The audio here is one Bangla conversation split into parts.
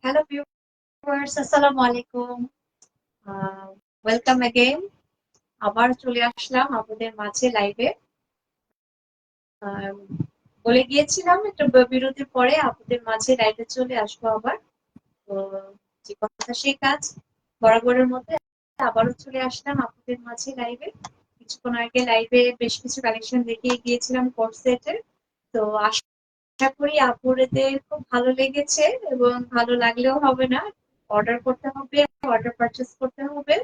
হ্যালো ভিউয়ার্স, আসসালামু আলাইকুম। Welcome again. আবার চলে আসলাম আপনাদের মাঝে লাইভে। বলে গিয়েছিলাম একটু বিরতির পরে আপনাদের মাঝে লাইভে চলে আসবো আবার। তো যে কথা সেই কাজ, বরাবরের মধ্যে আবারও চলে আসলাম আপনাদের মাঝে লাইভে। কিছুক্ষণ আগে লাইভে বেশ কিছু কালেকশন দেখিয়ে গিয়েছিলাম কোর্স সেটের। তো আশা করি আপুদের খুব ভালো লেগেছে, এবং ভালো লাগলেও হবে না, অর্ডার করতে হবে, অর্ডার পারচেস করতে হবে।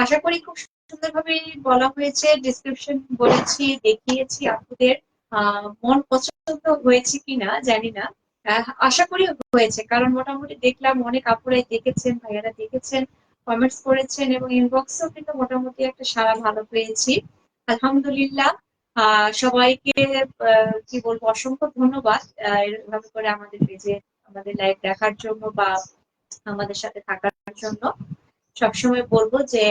আশা করি খুব সুন্দরভাবে বলা হয়েছে, ডিসক্রিপশন বলেছি, দেখিয়েছি আপনাদের। মন পছন্দ হয়েছে কিনা জানি না। আশা করি হয়েছে, কারণ মোটামুটি দেখলাম অনেক আপুরাই দেখেছেন, ভাইয়ারা দেখেছেন, কমেন্টস করেছেন, এবং ইনবক্সেও কিন্তু মোটামুটি একটা সাড়া ভালো পেয়েছি। আলহামদুলিল্লাহ। সবাইকে কি বলবো, অসংখ্য ধন্যবাদ এভাবে করে আমাদের পেজে আমাদের লাইভ দেখার জন্য বা আমাদের সাথে থাকার জন্য। সবসময় বলবো যে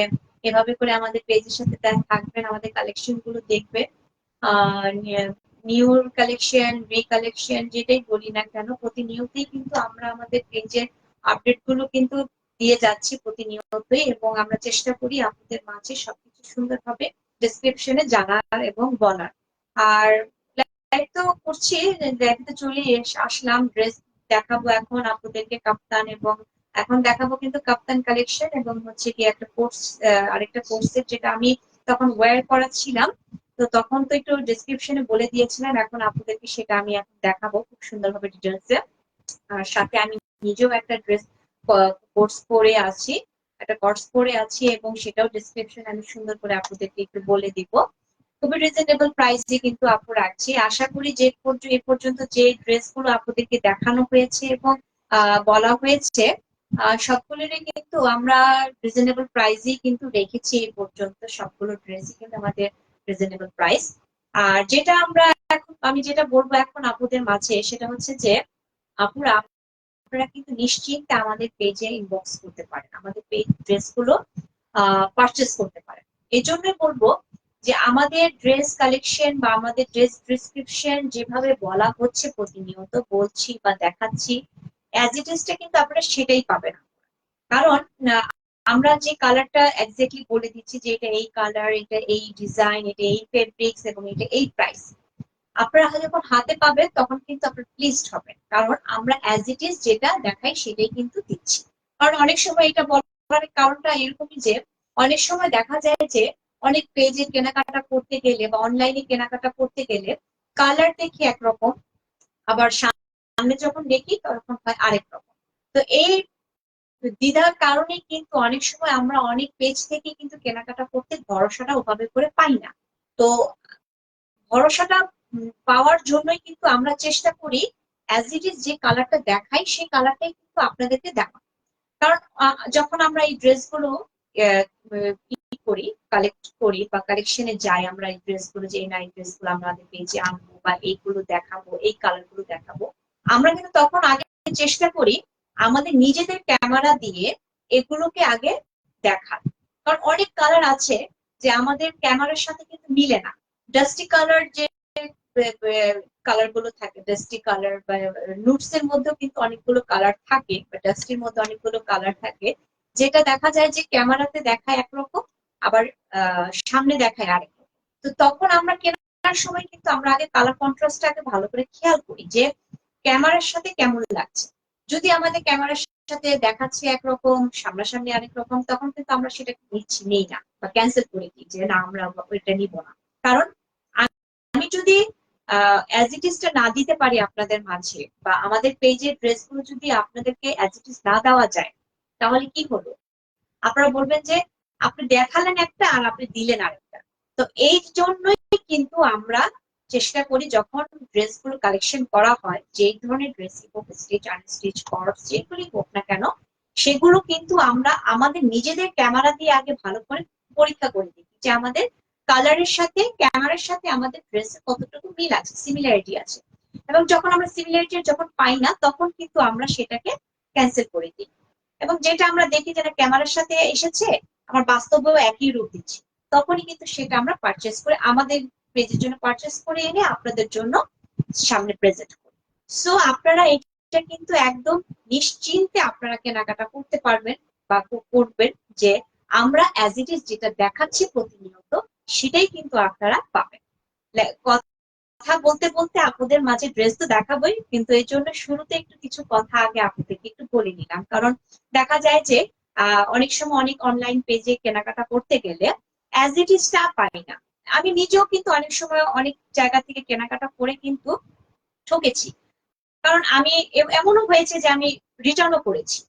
এভাবে করে আমাদের পেজের সাথে থাকবেন, আমাদের কালেকশন গুলো দেখবেন। নিউ কালেকশন, রিকালেকশন, যেটাই বলি না কেন, প্রতিনিয়তই কিন্তু আমরা আমাদের পেজের আপডেট গুলো কিন্তু দিয়ে যাচ্ছি প্রতিনিয়তই, এবং আমরা চেষ্টা করি আপনাদের মাঝে সবকিছু সুন্দরভাবে ডেসক্রিপশনে জানার এবং বলার। আর লাইভ তো করছি, লাইভে চলে আসলাম। ড্রেস দেখাবো এখন আপনাদেরকে, কাপ্তান, এবং এখন দেখাবো কিন্তু কাপ্তান কালেকশন, এবং হচ্ছে কি একটা কোর্স, আরেকটা কোর্সের যেটা আমি তখন ওয়্যার করাচ্ছিলাম। তো তখন তো একটু ডেসক্রিপশনে বলে দিয়েছিলাম, এখন আপনাদেরকে সেটা আমি এখন দেখাবো খুব সুন্দরভাবে ডিটেলসে। আর সাথে আমি নিজেও একটা ড্রেস কোর্স করে আছি, একটা কোর্স করে আছি, এবং সেটাও ডেসক্রিপশন আমি সুন্দর করে আপনাদেরকে একটু বলে দিব। খুবই রিজনেবল প্রাইসে কিন্তু আপু রাখছি। আশা করি যে এ পর্যন্ত যে ড্রেসগুলো আপনাদেরকে দেখানো হয়েছে এবং বলা হয়েছে, সবগুলোরই কিন্তু আমরা রিজনেবল প্রাইসই কিন্তু রেখেছি। এই পর্যন্ত সবগুলো ড্রেসই কিন্তু আমাদের রিজনেবল প্রাইস। আর যেটা আমরা এখন, আমি যেটা বলবো এখন আপুদের মাঝে, সেটা হচ্ছে যে আপুরা, আপনারা কিন্তু নিশ্চিন্তে আমাদের পেজে ইনবক্স করতে পারেন, আমাদের পেজ ড্রেসগুলো পারচেস করতে পারেন। এই জন্যই বলবো যে আমাদের ড্রেস কালেকশন বা আমাদের ড্রেস প্রেসক্রিপশন যেভাবে বলা হচ্ছে, প্রতিনিয়ত বলছি বা দেখাচ্ছি, অ্যাজ ইট ইজটা কিন্তু আপনারা সেটাই পাবেন। কারণ আহ, আমরা যে কালারটা এক্স্যাক্টলি বলে দিচ্ছি যে এটা এই কালার, এটা এই ডিজাইন, এটা এই ফেব্রিক্স, এবং এটা এই প্রাইস, আপনারা যখন হাতে পাবেন তখন কিন্তু আপনার প্লিজড হবেন, কারণ আমরা অ্যাজ ইট ইজ যেটা দেখাই সেটাই কিন্তু দিচ্ছি। কারণ অনেক সময় এটা বলার কারণটা এরকমই যে অনেক সময় দেখা যায় যে অনেক পেজে কেনাকাটা করতে গেলে বা অনলাইনে কেনাকাটা করতে গেলে কালার দেখি একরকম, আবার সামনে যখন দেখি তখন হয় আরেক রকম। তো এই দ্বিধার কারণে কিন্তু অনেক সময় আমরা অনেক পেজ থেকে কিন্তু কেনাকাটা করতে ভরসাটা ওভাবে করে পাই না। তো ভরসাটা পাওয়ার জন্যই কিন্তু আমরা চেষ্টা করি অ্যাজ ইট ইজ যে কালারটা দেখাই সেই কালারটাই কিন্তু আপনাদেরকে দেখা। কারণ যখন আমরা এই ড্রেসগুলো করি, কালেক্ট করি বা কালেকশনে যাই, আমরা এই ড্রেসগুলো, যে না এই ড্রেসগুলো আমাদের পেজে আনবো বা এইগুলো দেখাবো, এই কালারগুলো দেখাবো, আমরা কিন্তু তখন আগে চেষ্টা করি আমাদের নিজেদের ক্যামেরা দিয়ে এগুলোকে আগে দেখার। কারণ অনেক কালার আছে যে আমাদের ক্যামেরার সাথে কিন্তু মিলে না। ডাস্টি কালার যে কালার গুলো থাকে, ডাস্টি কালার বা নুটস এর মধ্যেও কিন্তু অনেকগুলো কালার থাকে, বা ডাস্টির মধ্যে অনেকগুলো কালার থাকে, যেটা দেখা যায় যে ক্যামেরাতে দেখায় একরকম, আবার সামনে দেখায় আরেক রকম। তো তখন আমরা কেনার সময় কিন্তু আমরা আগে কালার কন্ট্রাস্টটাকে ভালো করে খেয়াল করি যে ক্যামেরার সাথে কেমন লাগছে। যদি আমাদের ক্যামেরার সাথে দেখাচ্ছে একরকম, সামনাসামনি আরেক রকম, তখন কিন্তু আমরা সেটা নেই না বা ক্যান্সেল করে দিই যে না, আমরা ওইটা নিব না। কারণ আমি যদি অ্যাজ ইট ইজটা না দিতে পারি আপনাদের মাঝে, বা আমাদের পেজের ড্রেসগুলো যদি আপনাদেরকে অ্যাজ ইট ইজ না দেওয়া যায়, তাহলে কি হলো? আপনারা বলবেন যে আপনি দেখালেন একটা আর আপনি দিলেন আরেকটা। তো এই জন্যই কিন্তু আমরা চেষ্টা করি যখন ড্রেসগুলো কালেকশন করা হয়, যে ধরনের ড্রেসই হোক, স্টিচ আনস্টিচ কটস যেগুলি হোক না কেন, সেগুলো কিন্তু আমরা আমাদের নিজেদের ক্যামেরা দিয়ে আগে ভালো করে পরীক্ষা করে দিই যে আমাদের কালারের সাথে, ক্যামেরার সাথে আমাদের ড্রেসের কতটুকু মিল আছে, সিমিলারিটি আছে। এবং যখন আমরা সিমিলারিটি যখন পাই না, তখন কিন্তু আমরা সেটাকে ক্যান্সেল করে দিই। এবং যেটা আমরা দেখি যেটা ক্যামেরার সাথে এসেছে, আমার বাস্তবেও একই রূপ দিচ্ছে, তখনই কিন্তু সেটা আমরা পারচেস করে আমাদের পেজের জন্য পারচেস করে এনে আপনাদের জন্য সামনে প্রেজেন্ট করি। সো আপনারা এটা কিন্তু একদম নিশ্চিন্তে আপনারা কেনাকাটা করতে পারবেন বা করবেন, যে আমরা অ্যাজ ইট ইজ যেটা দেখাচ্ছি প্রতিনিয়ত সেটাই কিন্তু আপনারা পাবেন। কথা বলতে বলতে আপনাদের মাঝে ড্রেস তো দেখাবোই, কিন্তু এই জন্য শুরুতে একটু কিছু কথা আগে আপনাদেরকে একটু বলে নিলাম। কারণ দেখা যায় যে অনেক সময় অনেক অনলাইন পেজে কেনাকাটা করতে গেলে অ্যাজ ইট ইজ টা পাই না। আমি নিজেও কিন্তু অনেক সময় অনেক জায়গা থেকে কেনাকাটা করে কিন্তু ঠকেছি। কারণ আমি এমনও হয়েছে যে আমি রিটার্নও করেছি।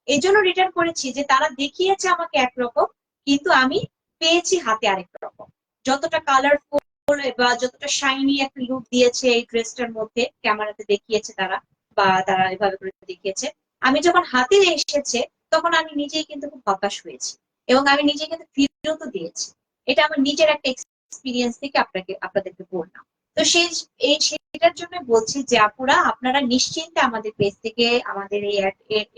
এই জন্য রিটার্ন করেছি যে তারা দেখিয়েছে আমাকে একরকম, কিন্তু আমি পেয়েছি হাতে আরেক রকম। যতটা কালারফুল বা যতটা শাইনি একটা লুক দিয়েছে এই ড্রেসটার মধ্যে ক্যামেরাতে দেখিয়েছে তারা, বা তারা এভাবে করে দেখিয়েছে, আমি যখন হাতে এসেছে তখন আমি নিজেই কিন্তু খুব হতাশ হয়েছি এবং আমি নিজে কিন্তু ফেরতও দিয়েছি। এটা আমার নিজের একটা এক্সপিরিয়েন্স থেকে আপনাদেরকে বললাম। তো সেটার জন্য বলছি যে আপুরা আপনারা নিশ্চিন্তে আমাদের পেজ থেকে, আমাদের এই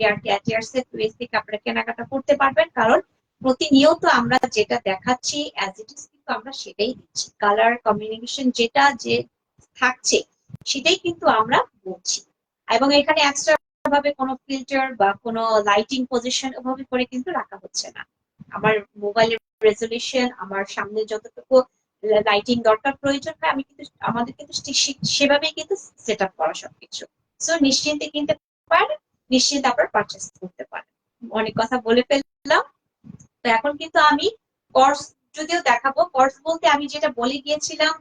এয়ারটিয়ার্স এর পেজ থেকে আপনারা কেনাকাটা করতে পারবেন। কারণ প্রতিনিয়ত আমরা যেটা দেখাচ্ছি অ্যাজ ইট ইজ কিন্তু আমরা সেটাই দিচ্ছি। কালার কমিউনিকেশন যেটা যে থাকছে সেটাই কিন্তু আমরা বলছি। এবং এখানে এক্সট্রা ভাবে কোনো ফিল্টার বা কোনো লাইটিং পজিশন ওভাবে করে কিন্তু রাখা হচ্ছে না। আমার মোবাইলের রেজলিউশন, আমার সামনে যতটুকু লাইটিং দরকার প্রয়োজন হয় আমি কিন্তু আমাদের কিন্তু সেভাবেই কিন্তু সেট আপ করা সবকিছু। সো নিশ্চিন্তে কিনতে পারেন, নিশ্চিন্তে আপনারা পারচেস করতে পারেন। অনেক কথা বলে ফেললাম। তো এখন কিন্তু আমি কোর্স যদিও দেখাবো। কোর্স বলতে আমি যেটা বলে গিয়েছিলাম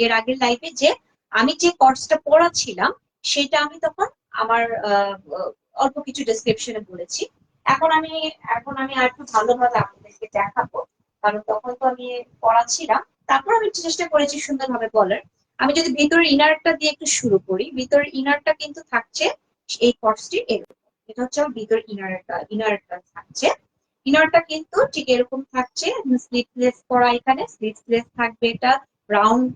এর আগের লাইফে, যে আমি যে কোর্সটা পড়াচ্ছিলাম সেটা আমি তখন আমার অল্প কিছু ডেসক্রিপশনে বলেছি। এখন আমি আর একটু ভালোভাবে আপনাদেরকে দেখাবো, কারণ তখন তো আমি পড়াচ্ছিলাম। তারপর আমি চেষ্টা করেছি সুন্দরভাবে বলার। আমি যদি ভিতরের ইনারটা দিয়ে একটু শুরু করি, ভিতরের ইনারটা কিন্তু থাকছে এই কোর্সটি এরকম। এটা হচ্ছে আমার ভিতর ইনারটা থাকছে। ইনারটা কিন্তু ঠিক এরকম থাকছে, স্লিভলেস করা, এখানে স্লিভলেস থাকবে। এটা রাউন্ড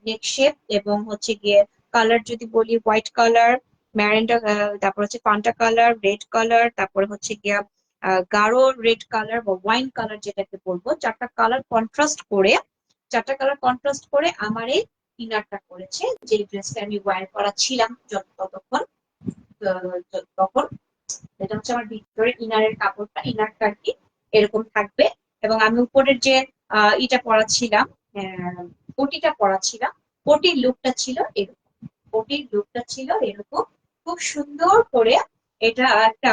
নেক শেপ, এবং হচ্ছে গিয়ে কালার যদি বলি হোয়াইট কালার, ম্যারেন্ডা, তারপর হচ্ছে পান্টা কালার, রেড কালার, তারপরে হচ্ছে গিয়া গাঢ় রেড কালার বা ওয়াইন কালার যেটাকে বলবো, চারটা কালার কন্ট্রাস্ট করে আমার এই ইনারটা করেছে। যে ড্রেসটা আমি ওয়্যার করা ছিলাম ততক্ষণ, তখন এটা হচ্ছে আমার ভিতরে ইনারের কাপড়টা, ইনারটা আর কি এরকম থাকবে। এবং আমি উপরের যে ইটা পরাচ্ছিলাম, কোটিটা পরাচ্ছিলাম, কোটির লুকটা ছিল এরকম। কোটির লুকটা ছিল এরকম, খুব সুন্দর করে এটা একটা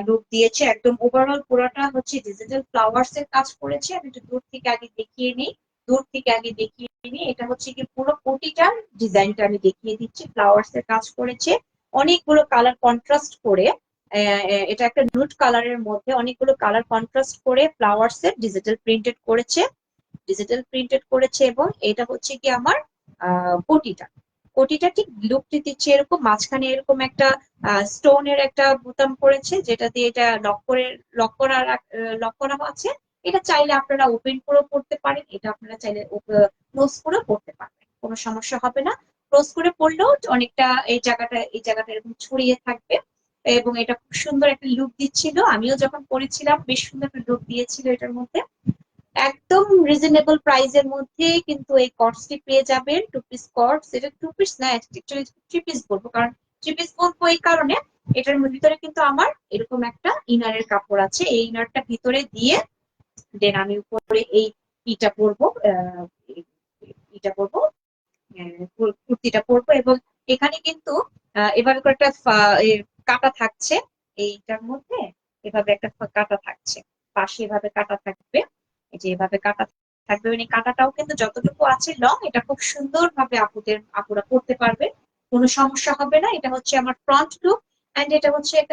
লুক দিয়েছে। একদম ওভারঅল পুরোটা হচ্ছে ডিজিটাল ফ্লাওয়ার্স এর কাজ করেছে। আমি একটু দূর থেকে আগে দেখিয়ে নিই। এটা হচ্ছে কি পুরো কোটিটার ডিজাইনটা আমি দেখিয়ে দিচ্ছি। ফ্লাওয়ার্স এর কাজ করেছে, অনেকগুলো কালার কন্ট্রাস্ট করে। এটা একটা নুড কালারের মধ্যে অনেকগুলো কালার কন্ট্রাস্ট করে ফ্লাওয়ার্স এর ডিজিটাল প্রিন্টেড করেছে। এবং এটা হচ্ছে কি আমার কোটিটা। কোটিটা ঠিক লুকটি দিচ্ছে এরকম, মাঝখানে এরকম একটা স্টোনের একটা বোতাম করেছে, যেটা দিয়ে এটা লক করা আছে। এটা চাইলে আপনারা ওপেন করেও পড়তে পারেন, এটা আপনারা চাইলে ক্লোজ করেও পড়তে পারবেন, কোনো সমস্যা হবে না। ক্লোজ করে পড়লেও অনেকটা এই জায়গাটা এরকম ছড়িয়ে থাকবে, এবং এটা খুব সুন্দর একটা লুক দিচ্ছিল। আমিও যখন পরেছিলাম বেশ সুন্দর একটা লুক দিয়েছিল এটার মধ্যে। একদম রিজনেবল প্রাইসের মধ্যে কিন্তু এই কটসটি পেয়ে যাবেন। টু পিস কটস, এটা টু পিস না, অ্যাকচুয়ালি থ্রি পিস বলবো। কারণ থ্রি পিস বলবো এই কারণে, এটার ভিতরে কিন্তু আমার এরকম একটা ইনারের কাপড় আছে। এই ইনারটা ভিতরে দিয়ে দেন আমি উপরে এই ইটা পরবো, ইটা পরবো, কুর্তিটা পরবো। এবং এখানে কিন্তু এভাবে করে একটা কাটা থাকছে এইটার মধ্যে, এভাবে একটা কাটা থাকছে, পাশে এভাবে কাটা থাকবে। এই যে এভাবে কাটা থাকবে, মানে কাটাটাও কিন্তু যতটুকু আছে লং, এটা খুব সুন্দর ভাবে আপুরা পড়তে পারবে, কোনো সমস্যা হবে না। এটা হচ্ছে আমার ফ্রন্ট লুক, এন্ড এটা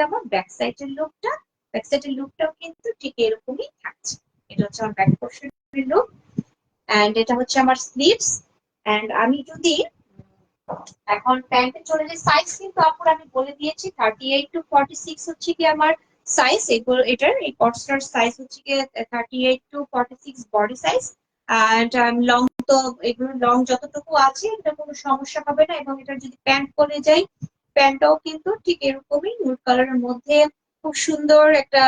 আমার ব্যাক সাইডের লুকটাও কিন্তু ঠিক এরকমই থাকছে। এটা হচ্ছে আমার ব্যাক পোর্শনের লুক, এন্ড এটা হচ্ছে আমার স্লিভস। এন্ড আমি যদি এখন প্যান্টে চলে যাই, সাইজ কিন্তু আপুর আমি বলে দিয়েছি 38 to 46 হচ্ছে কি আমার সাইজ। এটার এই কটসটার সাইজ হচ্ছে কি 38 to 46 body size. And long তো এগুলো লং যতটুকু আছে এটা কোনো সমস্যা হবে না। এবং এটার যদি প্যান্ট পরে যাই, প্যান্টটাও কিন্তু ঠিক এরকমই নুড কালারের মধ্যে খুব সুন্দর একটা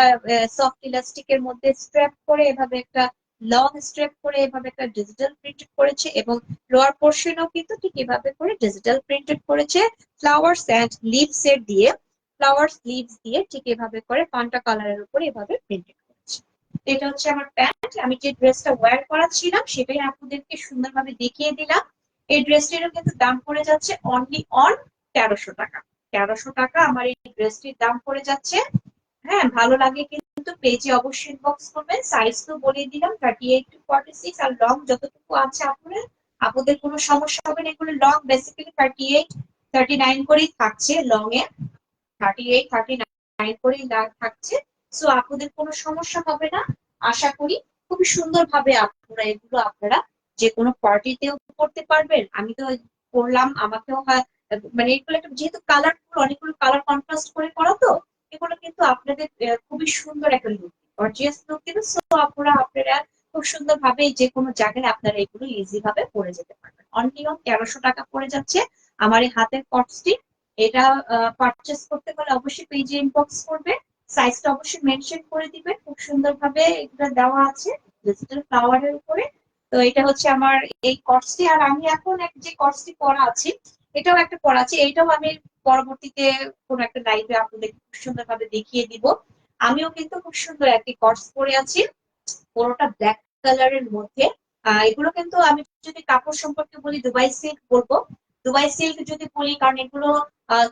সফট ইলাস্টিকের মধ্যে স্ট্র্যাপ করে এভাবে একটা লং স্ট্রেপ করে এভাবে একটা ডিজিটাল প্রিন্টেড করেছে, এবং লোয়ার পোর্শনও কিন্তু ঠিক এভাবে করে ডিজিটাল প্রিন্টেড করেছে ফ্লাওয়ার্স এন্ড লিভস এর দিয়ে, ফ্লাওয়ার্স লিভস দিয়ে ঠিক এভাবে করে পান্টা কালারের উপরে এভাবে প্রিন্টেড করেছে। এটা হচ্ছে আমার প্যান্ট। আমি যে ড্রেসটা ওয়্যার করাচ্ছিলাম সেটাই আপনাদেরকে সুন্দরভাবে দেখিয়ে দিলাম। এই ড্রেসটিরও কিন্তু দাম পড়ে যাচ্ছে অনলি অন 1300 টাকা। 1300 টাকা আমার এই ড্রেসটির দাম পড়ে যাচ্ছে। হ্যাঁ, ভালো লাগে কিন্তু পেজে অবশ্যই ইনবক্স করবেন। সাইজ তো বলে দিলাম 38 to 46, আর লং যতটুকু আছে আপনাদের কোনো সমস্যা হবে না। এগুলো লং বেসিক্যালি 38-39 করেই থাকছে, লং এ 38-39 করেই থাকছে। সো আপনাদের কোনো সমস্যা হবে না আশা করি। খুবই সুন্দর ভাবে আপনারা যে কোনো পার্টিতেও করতে পারবেন। আমি তো করলাম, আমাকেও মানে এগুলো একটা যেহেতু কালারফুল, অনেকগুলো কালার কন্ট্রাস্ট করে করা, তো এগুলো কিন্তু আপনাদের খুবই সুন্দর একটা লুক, গর্জিয়াস লুক কিন্তু। সো আপনারা খুব সুন্দর ভাবে যে কোনো জায়গায় আপনারা এগুলো ইজি ভাবে পরে যেতে পারবেন। অনলি অন 1300 টাকা পড়ে যাচ্ছে আমার এই হাতের কটসটি। এটা পারচেস করতে হলে অবশ্যই পেজে ইনবক্স করবে, সাইজটা অবশ্যই মেনশন করে দিবেন। খুব সুন্দর ভাবে এটা দেওয়া আছে ডিজিটাল ফ্লাওয়ারের উপরে। তো এটা হচ্ছে আমার এই কটসটি। আর আমি এখন যে কটসটি পরা আছি, এটাও একটা পরা আছে, এটাও আমি পরবর্তীতে কোন একটা লাইভে আপনাদের খুব সুন্দর ভাবে দেখিয়ে দিব। আমিও কিন্তু খুব সুন্দর একটি কটস পরে আছি, পুরোটা ব্ল্যাক কালারের মধ্যে। এগুলো কিন্তু আমি যদি কাপড় সম্পর্কে বলি দুবাই সিল্ক বলবো। দুবাই সিল্ক যদি বলি, কারণ এগুলো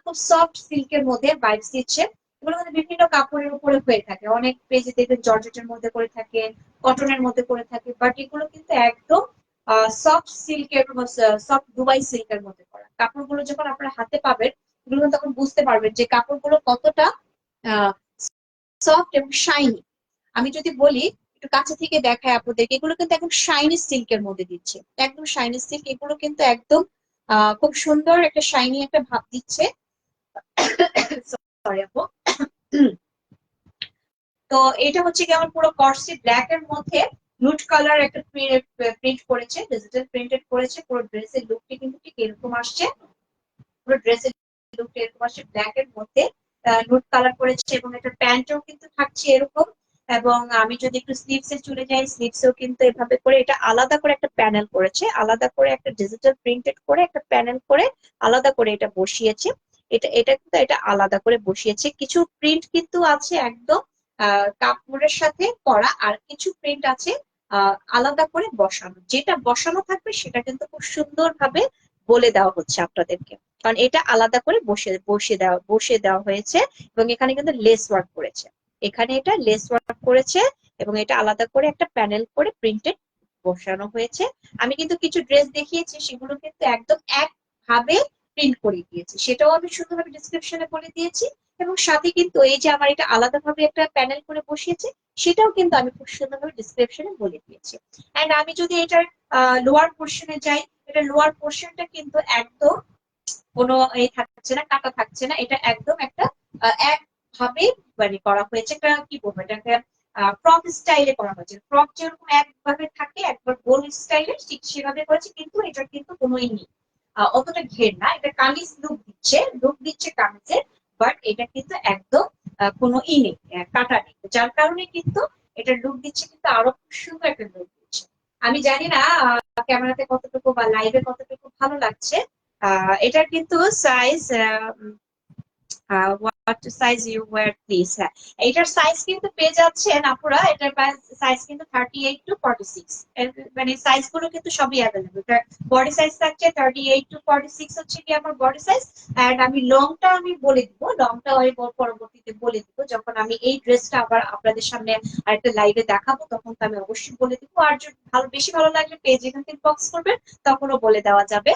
খুব সফট সিল্কের মধ্যে ভাইবস দিচ্ছে। এগুলো কিন্তু বিভিন্ন কাপড়ের উপরে হয়ে থাকে, অনেক পেজে দেখবেন জর্জেটের মধ্যে করে থাকে, কটনের মধ্যে করে থাকে, বাট এগুলো কিন্তু একদম সফট সিল্কের, সফট দুবাই সিল্কের মধ্যে করা। কাপড়গুলো যখন আপনারা হাতে পাবেন, এগুলো তখন বুঝতে পারবেন যে কাপড়গুলো কতটা সফট এবং শাইনি। আমি যদি বলি একটু কাছে থেকে দেখায় আপনাদেরকে, এগুলো কিন্তু একদম শাইনি সিল্কের মধ্যে দিচ্ছে, একদম শাইনি সিল্ক। এগুলো কিন্তু একদম খুব সুন্দর একটা শাইনি একটা ভাব দিচ্ছে। সরি আপু। তো এটা হচ্ছে কি আমার পুরো কর্সি ব্ল্যাক এর মধ্যে নুট কালার একটা প্রিন্ট করেছে, ডিজিটাল প্রিন্টেড করেছে। পুরো ড্রেসের লুকটি কিন্তু ঠিক এরকম আসছে, পুরো ড্রেসের লুকটা এরকম আসছে ব্ল্যাক এর মধ্যে নুট কালার করেছে, এবং এটা প্যান্টও কিন্তু থাকছে এরকম। এবং আমি যদি একটু স্লিভস এ চলে যাই, স্লিভসেও কিন্তু এভাবে করে এটা আলাদা করে একটা প্যানেল করেছে, আলাদা করে একটা ডিজিটাল প্রিন্টেড করে একটা প্যানেল করে আলাদা করে এটা বসিয়েছে। এটা আলাদা করে বসিয়েছে। কিছু প্রিন্ট কিন্তু আছে একদম কাপড়ের সাথে করা, আর কিছু প্রিন্ট আছে আলাদা করে বসানো। যেটা বসানো থাকবে সেটা কিন্তু খুব সুন্দর ভাবে বলে দেওয়া হচ্ছে আপনাদেরকে, কারণ এটা আলাদা করে বসে দেওয়া হয়েছে। এবং এখানে কিন্তু লেস ওয়ার্ক করেছে, এখানে এটা লেস ওয়ার্ক করেছে, এবং এটা আলাদা করে একটা প্যানেল করে প্রিন্টেড বসানো হয়েছে। আমি কিন্তু কিছু ড্রেস দেখিয়েছি, সেগুলো কিন্তু একদম একভাবে প্রিন্ট করে দিয়েছি, সেটাও আমি সুন্দরভাবে ডিসক্রিপশনে বলে দিয়েছি। এবং সাথে কিন্তু এই যে আমার এটা আলাদাভাবে একটা প্যানেল করে বসিয়েছে, সেটাও কিন্তু আমি খুব সুন্দরভাবে ডিসক্রিপশনে বলে দিয়েছি। এন্ড আমি যদি এটার লোয়ার পোর্শনে যাই, এটা লোয়ার পোর্শনটা কিন্তু একদম কোনো এই থাকছে না, কাটা থাকছে না। এটা একদম একটা একভাবে মানে করা হয়েছে, একটা কি বলবো এটাকে ফ্রক স্টাইলে করা হয়েছে। ফ্রক যেরকম একভাবে থাকে একবার গোল স্টাইলে, ঠিক সেভাবে করেছে, কিন্তু এটা কিন্তু কোনো নেই, অতটা ঘের না। এটা কামিজ লুক দিচ্ছে কামিজের, বাট এটা কিন্তু একদম কোনো নেই, কাটা নেই, যার কারণে কিন্তু এটা লুক দিচ্ছে কিন্তু আরো খুব সুন্দর একটা লুক দিচ্ছে। আমি জানি না ক্যামেরাতে কতটুকু বা লাইভে কতটুকু ভালো লাগছে। এটার কিন্তু size what size you wear please. হ্যাঁ, এটার সাইজ কিন্তু পেয়ে যাচ্ছেন আপুরা, এটার সাইজ কিন্তু 38 to 46, মানে সাইজ গুলো কিন্তু সবই অ্যাভেলেবল। বডি সাইজ থাকছে 38 to 46 হচ্ছে কি আমার বডি সাইজ। এন্ড আমি লংটা আমি বলে দিব, লংটা আমি পরবর্তীতে বলে দিব যখন আমি এই ড্রেসটা আবার আপনাদের সামনে আরেকটা লাইভে দেখাবো, তখন তো আমি অবশ্যই বলে দিব। আর যদি বেশি ভালো লাগলে পেজ এখান থেকে বক্স করবেন, তখনও বলে দেওয়া যাবে।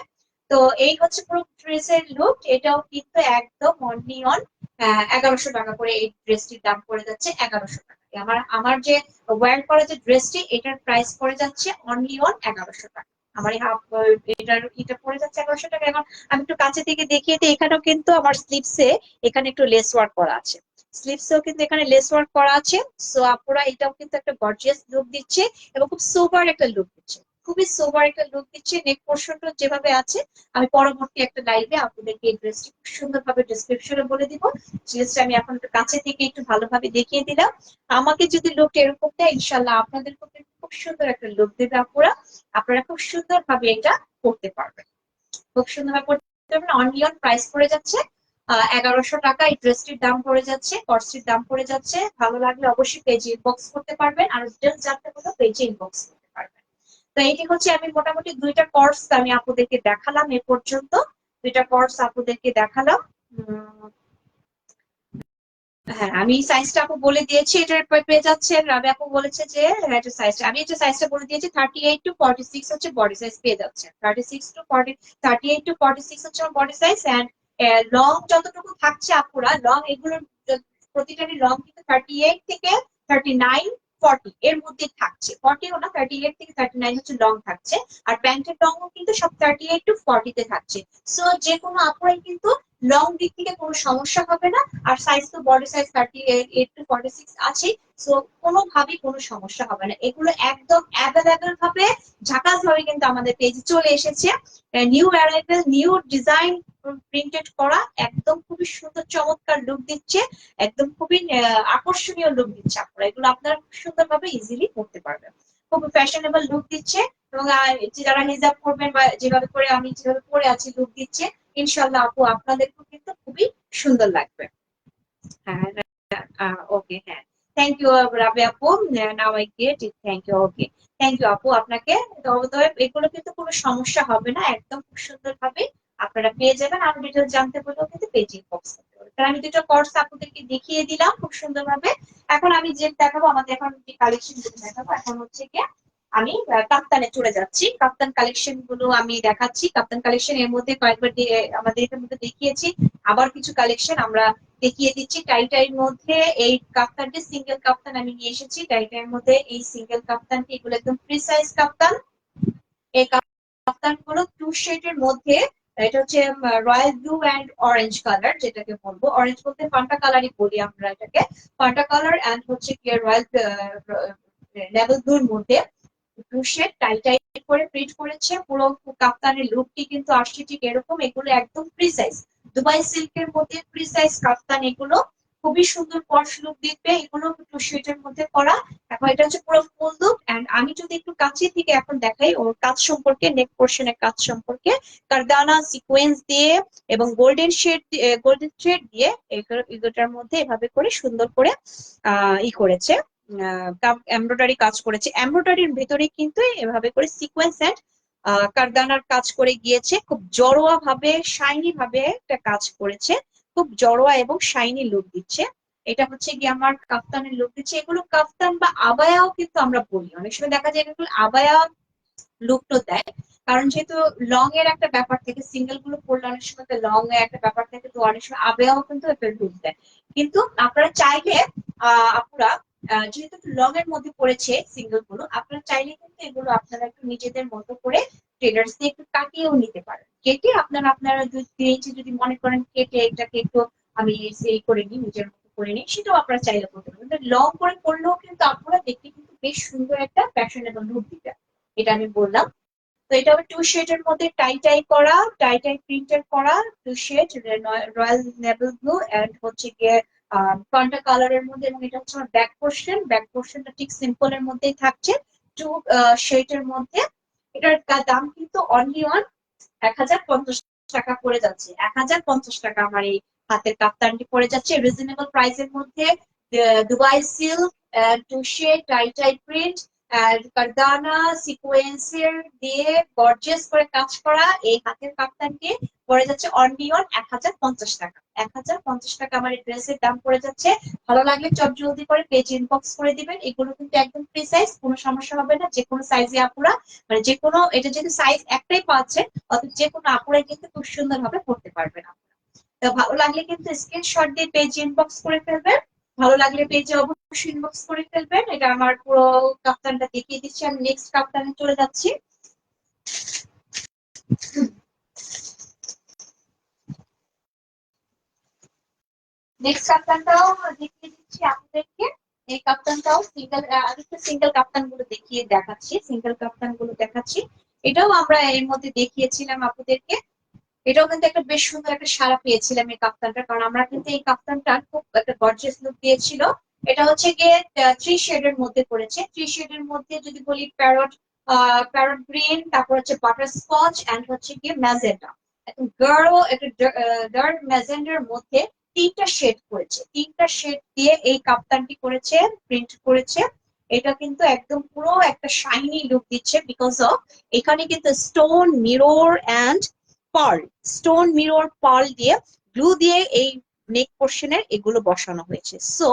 তো এই হচ্ছে পুরো ড্রেসের লুক। এটাও কিন্তু একদম অনলি অন 1100 টাকা করে এই ড্রেসটির দাম পড়ে যাচ্ছে। 1100 টাকা আমার যে ওয়্যার করা যে ড্রেসটি, এটার প্রাইস পড়ে যাচ্ছে অনলি অন 1100 টাকা। আমার এই এটা পড়ে যাচ্ছে 1100 টাকা। এখন আমি একটু কাছে থেকে দেখিয়ে দিই, এখানেও কিন্তু আমার স্লিভসে এখানে একটু লেস ওয়ার্ক করা আছে, স্লিভসেও কিন্তু এখানে লেস ওয়ার্ক করা আছে। সো আপুরা এটাও কিন্তু একটা গর্জিয়াস লুক দিচ্ছে, এবং খুব সোবার একটা লুক দিচ্ছে, খুবই সোবার একটা লুক দিচ্ছে। নেক পোর্শনটা যেভাবে আছে, আমি পরবর্তী একটা লাইভে আপনাদেরকে এই ড্রেসটি খুব সুন্দরভাবে ডেসক্রিপশনে বলে দিব। ড্রেসটা আমি এখন একটু কাছে থেকে একটু ভালোভাবে দেখিয়ে দিলাম। আমাকে যদি লুকটা এরকম দেয়, ইনশাল্লাহ আপনাদেরকে খুব সুন্দর একটা লুক দেবে আপুরা। আপনারা খুব সুন্দর ভাবে এটা করতে পারবেন, খুব সুন্দর ভাবে করতে পারবেন। অনলি প্রাইস পড়ে যাচ্ছে 1100 টাকা। এই ড্রেসটির দাম পড়ে যাচ্ছে, কস্টটির দাম পড়ে যাচ্ছে। ভালো লাগলে অবশ্যই পেজে ইনবক্স করতে পারবেন, আর ডিটেলস জানতে হলে পেজে ইনবক্স করতে পারবেন। তো এইটি হচ্ছে আমি মোটামুটি 2টা কোর্স আমি আপুদেরকে দেখালাম এ পর্যন্ত, 2টা কোর্স আপুদেরকে দেখালাম। হ্যাঁ, আমি সাইজটা আপু বলে দিয়েছি, এটার পেয়ে যাচ্ছেন। রাবে আপু বলেছে যে এটা সাইজটা, আমি এটা সাইজটা বলে দিয়েছি 38 to 46 হচ্ছে বডি সাইজ পেয়ে যাচ্ছে। 38 to 46 হচ্ছে আমার বডি সাইজ। এন্ড লং যতটুকু থাকছে আপুরা, লং এগুলোর প্রতিটারই লং কিন্তু 38 থেকে 39 40 এর মধ্যে থাকছে। 40 ও না, 38 থেকে 39 হচ্ছে লং থাকছে। আর প্যান্টের লংও কিন্তু সব 38 to 40 তে থাকছে। সো যে কোনো আপুরাই কিন্তু লং দিক থেকে কোনো সমস্যা হবে না। আর সাইজ তো বডি সাইজ 38 to 46 আছে। সো কোনোভাবেই কোনো সমস্যা হবে না। এগুলো একদম অ্যাভেলেবেল ভাবে ঝাকাস ভাবে কিন্তু আমাদের পেজে চলে এসেছে। New arrival, new design printed করা, একদম খুবই সুন্দর চমৎকার লুক দিচ্ছে, একদম খুবই আকর্ষণীয় লুক দিচ্ছে। আপনারা এগুলো আপনারা খুব সুন্দরভাবে ইজিলি করতে পারবেন, খুব ফ্যাশনেবল লুক দিচ্ছে। এবং যারা হিজাব করবেন বা যেভাবে করে আমি যেভাবে পরে আছি লুক দিচ্ছে, ইনশাল্লাহ আপু আপনাদেরকেও কিন্তু খুবই সুন্দর লাগবে। হ্যাঁ, ওকে, হ্যাঁ, থ্যাংক ইউ রাবে আপু, now I get it, thank you, okay, thank you আপু আপনাকে। এগুলো কিন্তু কোনো সমস্যা হবে না, একদম খুব সুন্দর ভাবে আপনারা পেয়ে যাবেন। আর ডিটেলস জানতে পারলেও কিন্তু পেজ ইনবক্স করতে পারবেন। তাহলে আমি দুটো কোর্স আপনাদেরকে দেখিয়ে দিলাম খুব সুন্দর ভাবে। এখন আমি যে দেখাবো, আমাদের এখন যে কালেকশন দেখাবো এখন হচ্ছে কি, আমি কাপ্তানে চলে যাচ্ছি। কাপ্তান কালেকশন গুলো আমি দেখাচ্ছি। কাপ্তান কালেকশন এর মধ্যে কয়েকবার আমাদের এটার মধ্যে দেখিয়েছি, আবার কিছু কালেকশন আমরা দেখিয়ে দিচ্ছি। টাইটাইয়ের মধ্যে এই কাপ্তানটি সিঙ্গেল কাপ্তান আমি নিয়ে এসেছি। টাইটাইয়ের মধ্যে এই সিঙ্গেল কাপ্তানটি, এগুলো একদম ফ্রি সাইজ কাপ্তান। এই কাপ্তান গুলো 2 শেডের মধ্যে, এটা হচ্ছে royal blue and orange colour, যেটাকে বলবো অরেঞ্জ বলতে ফান্টা কালারই বলি আমরা এটাকে, ফান্টা কালার অ্যান্ড হচ্ছে কি রয়্যাল লেভেল ব্লুর মধ্যে 2 শেড টাই টাই করে প্রিন্ট করেছে। পুরো কাপ্তানের লুকটি কিন্তু আসছে ঠিক এরকম। এগুলো একদম ফ্রি সাইজ দুবাই সিল্কের মধ্যে ফ্রি সাইজ কাপ্তান, এগুলো খুবই সুন্দর পশ লুক দিবে। এগুলো 2 শেডের মধ্যে করা। এখন এটা হচ্ছে পুরো ফুল লুক। এন্ড আমি যদি একটু কাছে থেকে এখন দেখাই ওর কাজ সম্পর্কে, নেক পোর্শনের কাজ সম্পর্কে, কারদানা সিকোয়েন্স দিয়ে এবং গোল্ডেন শেড দিয়ে এগুলোটার মধ্যে এভাবে করে সুন্দর করে করেছে, এমব্রয়ডারি কাজ করেছে। এমব্রয়ডারির ভেতরে কিন্তু এভাবে করে সিকোয়েন্স এন্ড কারদানার কাজ করে গিয়েছে। খুব জড়োয়া ভাবে, শাইনি ভাবে একটা কাজ করেছে, খুব জড়োয়া এবং শাইনি লুক দিচ্ছে। এটা হচ্ছে গিয়ে আমার কাফতানের লুক দিচ্ছে। এগুলো কাফতান বা আবায়াও কিন্তু আমরা বলি, অনেক সময় দেখা যায় এগুলো আবায়া লুকটা দেয়। কারণ যেহেতু লং এর একটা ব্যাপার থেকে, সিঙ্গেল গুলো পড়লে অনেক সময় লং এর একটা ব্যাপার থাকে, তো অনেক সময় আবেয়াও কিন্তু একটা লুক দেয়। কিন্তু আপনারা চাইলে আপুরা, যেহেতু লং এর মধ্যে পড়েছে সিঙ্গেল গুলো, আপনারা চাইলে কিন্তু এগুলো আপনারা একটু নিজেদের মতো করে টেলার্স দিয়ে একটু কাটিয়েও নিতে পারেন। কেটে আপনারা 2-3 ইঞ্চি যদি মনে করেন কেটে এটাকে একটু আমি সেই করে নিই, নিজের মতো করে নিই, সেটাও আপনারা চাইলে করতে পারেন। কিন্তু লং করে করলেও কিন্তু আপনারা দেখতে কিন্তু বেশ সুন্দর একটা ফ্যাশনেবল লুক দিবে, এটা আমি বললাম। তো এটা হবে 2 শেডের মধ্যে টাই করা, টাই প্রিন্টের করা 2 shade, royal naval blue and হচ্ছে গিয়ে ফান্টা কালারের মধ্যে। এবং এটা হচ্ছে আমার ব্যাক পোর্শনটা ঠিক সিম্পল এর মধ্যেই থাকছে 2 শেডের মধ্যে। এটার দাম কিন্তু অনলি 1050 টাকা পড়ে যাচ্ছে। 1050 টাকা আমার এই হাতের কাপ্তানটি পড়ে যাচ্ছে রিজনেবল প্রাইসের মধ্যে। দুবাই সিল্ক 2 শেড টাই প্রিন্ট আর কারদানা সিকোয়েন্সের দিয়ে গর্জিয়াস করে কাজ করা এই হাতের কাপ্তানটি পড়ে যাচ্ছে অনলি 1050 টাকা। 1050 টাকা আমার এই ড্রেসের দাম পড়ে যাচ্ছে। ভালো লাগলে চট জলদি করে পেজ ইনবক্স করে দিবেন। এগুলো কিন্তু একদম ফ্রি সাইজ, কোনো সমস্যা হবে না। যে কোনো সাইজে আপুরা, মানে যে কোনো, এটা যেহেতু সাইজ একটাই পাচ্ছে, অর্থাৎ যে কোনো আপুরাই কিন্তু খুব সুন্দর ভাবে পড়তে পারবেন আপনারা। তো ভালো লাগলে কিন্তু স্ক্রিনশট দিয়ে পেজ ইনবক্স করে ফেলবেন। ভালো লাগলে পেজে অবশ্যই ইনবক্স করে ফেলবেন। এটা আমার পুরো কাপ্তানটা দেখিয়ে দিচ্ছি। আমি নেক্সট কাপ্তানে চলে যাচ্ছি। নেক্সট কাপ্তানটাও দেখিয়ে দিচ্ছি আপনাদেরকে। এই কাপ্তানটাও সিঙ্গেল, আরেকটা সিঙ্গেল কাপ্তান গুলো দেখাচ্ছি, সিঙ্গেল কাপ্তান গুলো দেখাচ্ছি। এটাও আমরা এর মধ্যে দেখিয়েছিলাম আপনাদেরকে। এটাও কিন্তু একটা বেশ সুন্দর একটা সাড়া পেয়েছিলাম এই কাপ্তানটা, কারণ আমরা কিন্তু এই কাপ্তানটা খুব একটা গর্জিয়াস লুক দিয়েছিল। এটা হচ্ছে গিয়ে 3 শেডের মধ্যে করেছে। 3 শেডের মধ্যে যদি বলি প্যারট, প্যারট গ্রিন, তারপর হচ্ছে বাটারস্কচ এন্ড হচ্ছে গিয়ে ম্যাজেন্টা। গাঢ় একটা ডার্ক ম্যাজেন্টার মধ্যে 3টা শেড করেছে। 3টা শেড দিয়ে এই কাপ্তানটি করেছে, প্রিন্ট করেছে। এটা কিন্তু একদম পুরো একটা শাইনি লুক দিচ্ছে বিকজ অফ এখানে কিন্তু stone mirror and pearl, stone mirror pearl দিয়ে গ্লু দিয়ে এই নেক পোর্শনের এগুলো বসানো হয়েছে। সো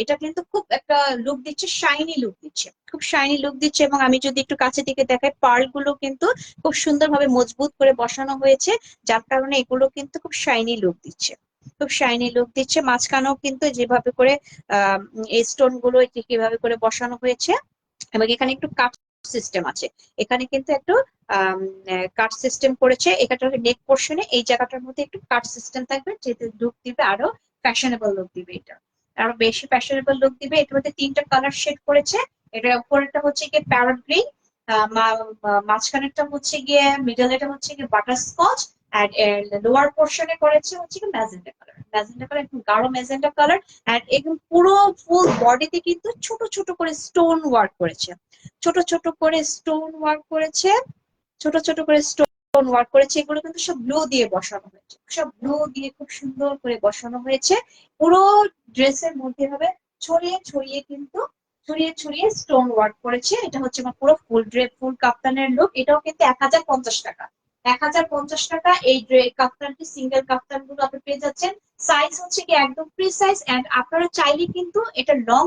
এটা কিন্তু খুব একটা লুক দিচ্ছে, শাইনি লুক দিচ্ছে, খুব শাইনি লুক দিচ্ছে। এবং আমি যদি একটু কাছে থেকে দেখাই, পার্ল গুলো কিন্তু খুব সুন্দরভাবে মজবুত করে বসানো হয়েছে, যার কারণে এগুলো কিন্তু খুব শাইনি লুক দিচ্ছে, খুব শাইনি লুক দিচ্ছে। মাঝখানেও কিন্তু যেভাবে করে আহ এই স্টোন গুলো কিভাবে করে বসানো হয়েছে, এবং এখানে একটু কাট সিস্টেম আছে। এখানে কিন্তু একটু কাট সিস্টেম করেছে। এটা নেক পোর্শনে এই জায়গাটার মধ্যে একটু কাট সিস্টেম থাকবে, যেটা লুক দিবে আরো ফ্যাশনেবল লুক দিবে, এটা আরো বেশি ফ্যাশনেবল লুক দিবে। এটার মধ্যে 3টা কালার শেড করেছে। এটা উপরেরটা হচ্ছে গিয়ে প্যারট গ্রিন, মাঝখানেরটা হচ্ছে গিয়ে, মিডল এটা হচ্ছে গিয়ে বাটারস্কচ, আর লোয়ার পোর্শনে করেছে হচ্ছে গিয়ে ম্যাজেন্টা কালার। ম্যাজেন্টা কালার একদম গাঢ় ম্যাজেন্টা কালার। আর একদম পুরো ফুল বডিতে কিন্তু ছোট ছোট করে স্টোন ওয়ার্ক করেছে, ছোট ছোট করে স্টোন ওয়ার্ক করেছে, ছোট ছোট করে স্টোন ওয়ার্ক করেছে। এগুলো কিন্তু সব ব্লু দিয়ে বসানো হয়েছে, সব ব্লু দিয়ে খুব সুন্দর করে বসানো হয়েছে। পুরো ড্রেসের মধ্যে হবে ছড়িয়ে ছড়িয়ে, কিন্তু ছড়িয়ে ছড়িয়ে স্টোন ওয়ার্ক করেছে। এটা হচ্ছে আমার পুরো ফুল ফুল কাপ্তানের লুক। এটাও কিন্তু 1050 টাকা। 1050 টাকা এই কাপ্তানটি, সিঙ্গেল কাপ্তান গুলো আপনি পেয়ে যাচ্ছেন। সাইজ হচ্ছে কি একদম ফ্রি সাইজ। এন্ড আপনারা চাইলে কিন্তু এটা লং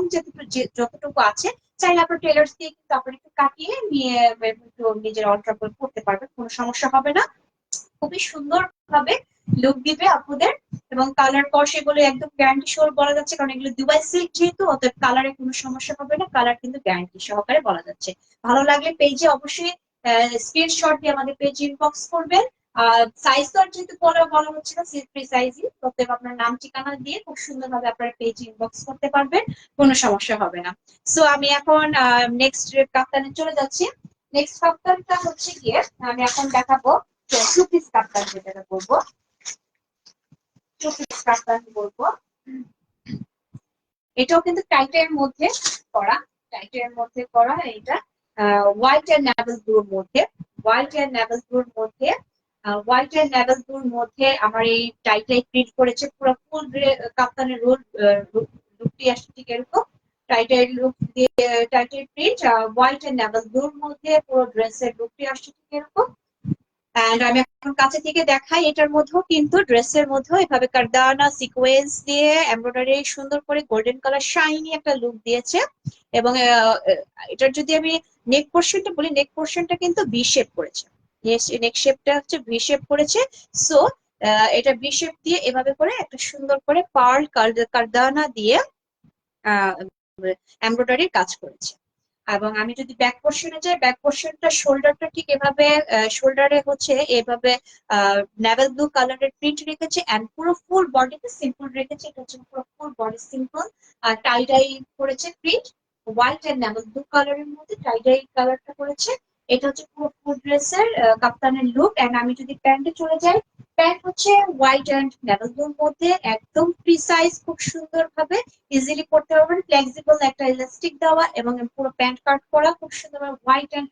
যতটুকু আছে, চাইলে আপনার টেলার্স দিয়ে কিন্তু আপনারা একটু কাটিয়ে নিয়ে একটু নিজের অল্টার করতে পারবেন, কোনো সমস্যা হবে না। খুবই সুন্দর ভাবে লুক দিবে আপনাদের। এবং কালার কস এগুলো একদম গ্যারান্টি সহ বলা যাচ্ছে, কারণ এগুলো দুবাই সিল্ক যেহেতু, অতএব কালারে কোনো সমস্যা হবে না। কালার কিন্তু গ্যারান্টি সহকারে বলা যাচ্ছে। ভালো লাগলে পেজে অবশ্যই স্ক্রিনশট দিয়ে আমাদের পেজ ইনবক্স করবেন। সাইজ তো আর যেহেতু বলা বলা হচ্ছে না, ফ্রি সাইজই, অতএব আপনার নাম ঠিকানা দিয়ে খুব সুন্দরভাবে আপনার পেজ ইনবক্স করতে পারবেন, কোনো সমস্যা হবে না। সো আমি এখন নেক্সট কাপ্তানে চলে যাচ্ছি। নেক্সট কাপ্তানটা হচ্ছে গিয়ে আমি এখন দেখাবো টু পিস কাপ্তান, যেটা বলবো টু পিস কাপ্তান বলবো। এটাও কিন্তু টাইটের মধ্যে করা, টাইটের মধ্যে করা। এটা হোয়াইট এন্ড নেভেল ব্লুর মধ্যে, হোয়াইট এন্ড নেভেল ব্লুর মধ্যে, হোয়াইট এন্ড নেভেল ব্লুর মধ্যে আমার এই টাইটাই প্রিন্ট করেছে। পুরো ফুল কাপ্তানের রোল লুকটি আসছে ঠিক এরকম, টাইটাই লুক দিয়ে টাইটাই প্রিন্ট হোয়াইট এন্ড নেভেল ব্লুর মধ্যে পুরো ড্রেসের লুকটি আসছে ঠিক এরকম। এন্ড আমি এখন কাছে থেকে দেখাই, এটার মধ্যেও কিন্তু ড্রেসের মধ্যেও এভাবে কারদানা সিকোয়েন্স দিয়ে এমব্রয়ডারি সুন্দর করে গোল্ডেন কালার শাইনি একটা লুক দিয়েছে। এবং এটার যদি আমি নেক পোর্শনটা বলি, নেক পোর্শনটা কিন্তু ভি শেপ করেছে, নেক শেপটা হচ্ছে ভি শেপ করেছে। সো এটা ভি শেপ দিয়ে এভাবে করে একটা সুন্দর করে পার্ল কারদানা দিয়ে এমব্রয়ডারির কাজ করেছে। এবং আমি যদি ব্যাক পোর্শনে যাই, ব্যাক পোর্শনটা শোল্ডারটা ঠিক এভাবে, শোল্ডারে হচ্ছে এভাবে নেভেল ব্লু কালারের প্রিন্ট রেখেছে। এন্ড পুরো ফুল বডিতে সিম্পল রেখেছে। এটা হচ্ছে পুরো ফুল বডি সিম্পল, আর টাই ডাই করেছে print white and naval blue কালারের মধ্যে টাই ডাই কালারটা করেছে। এটা হচ্ছে পুরো ফুল ড্রেসের কাপ্তানের লুক। এন্ড আমি যদি প্যান্টে চলে যাই, প্যান্ট হচ্ছে হোয়াইট এন্ড নেভেল ব্লুর মধ্যে, একদম ফ্রি সাইজ, খুব সুন্দর ভাবে ইজিলি পড়তে পারবেন। ফ্লেক্সিবল একটা ইলাস্টিক দেওয়া এবং পুরো প্যান্ট কাট করা, খুব সুন্দর হোয়াইট এন্ড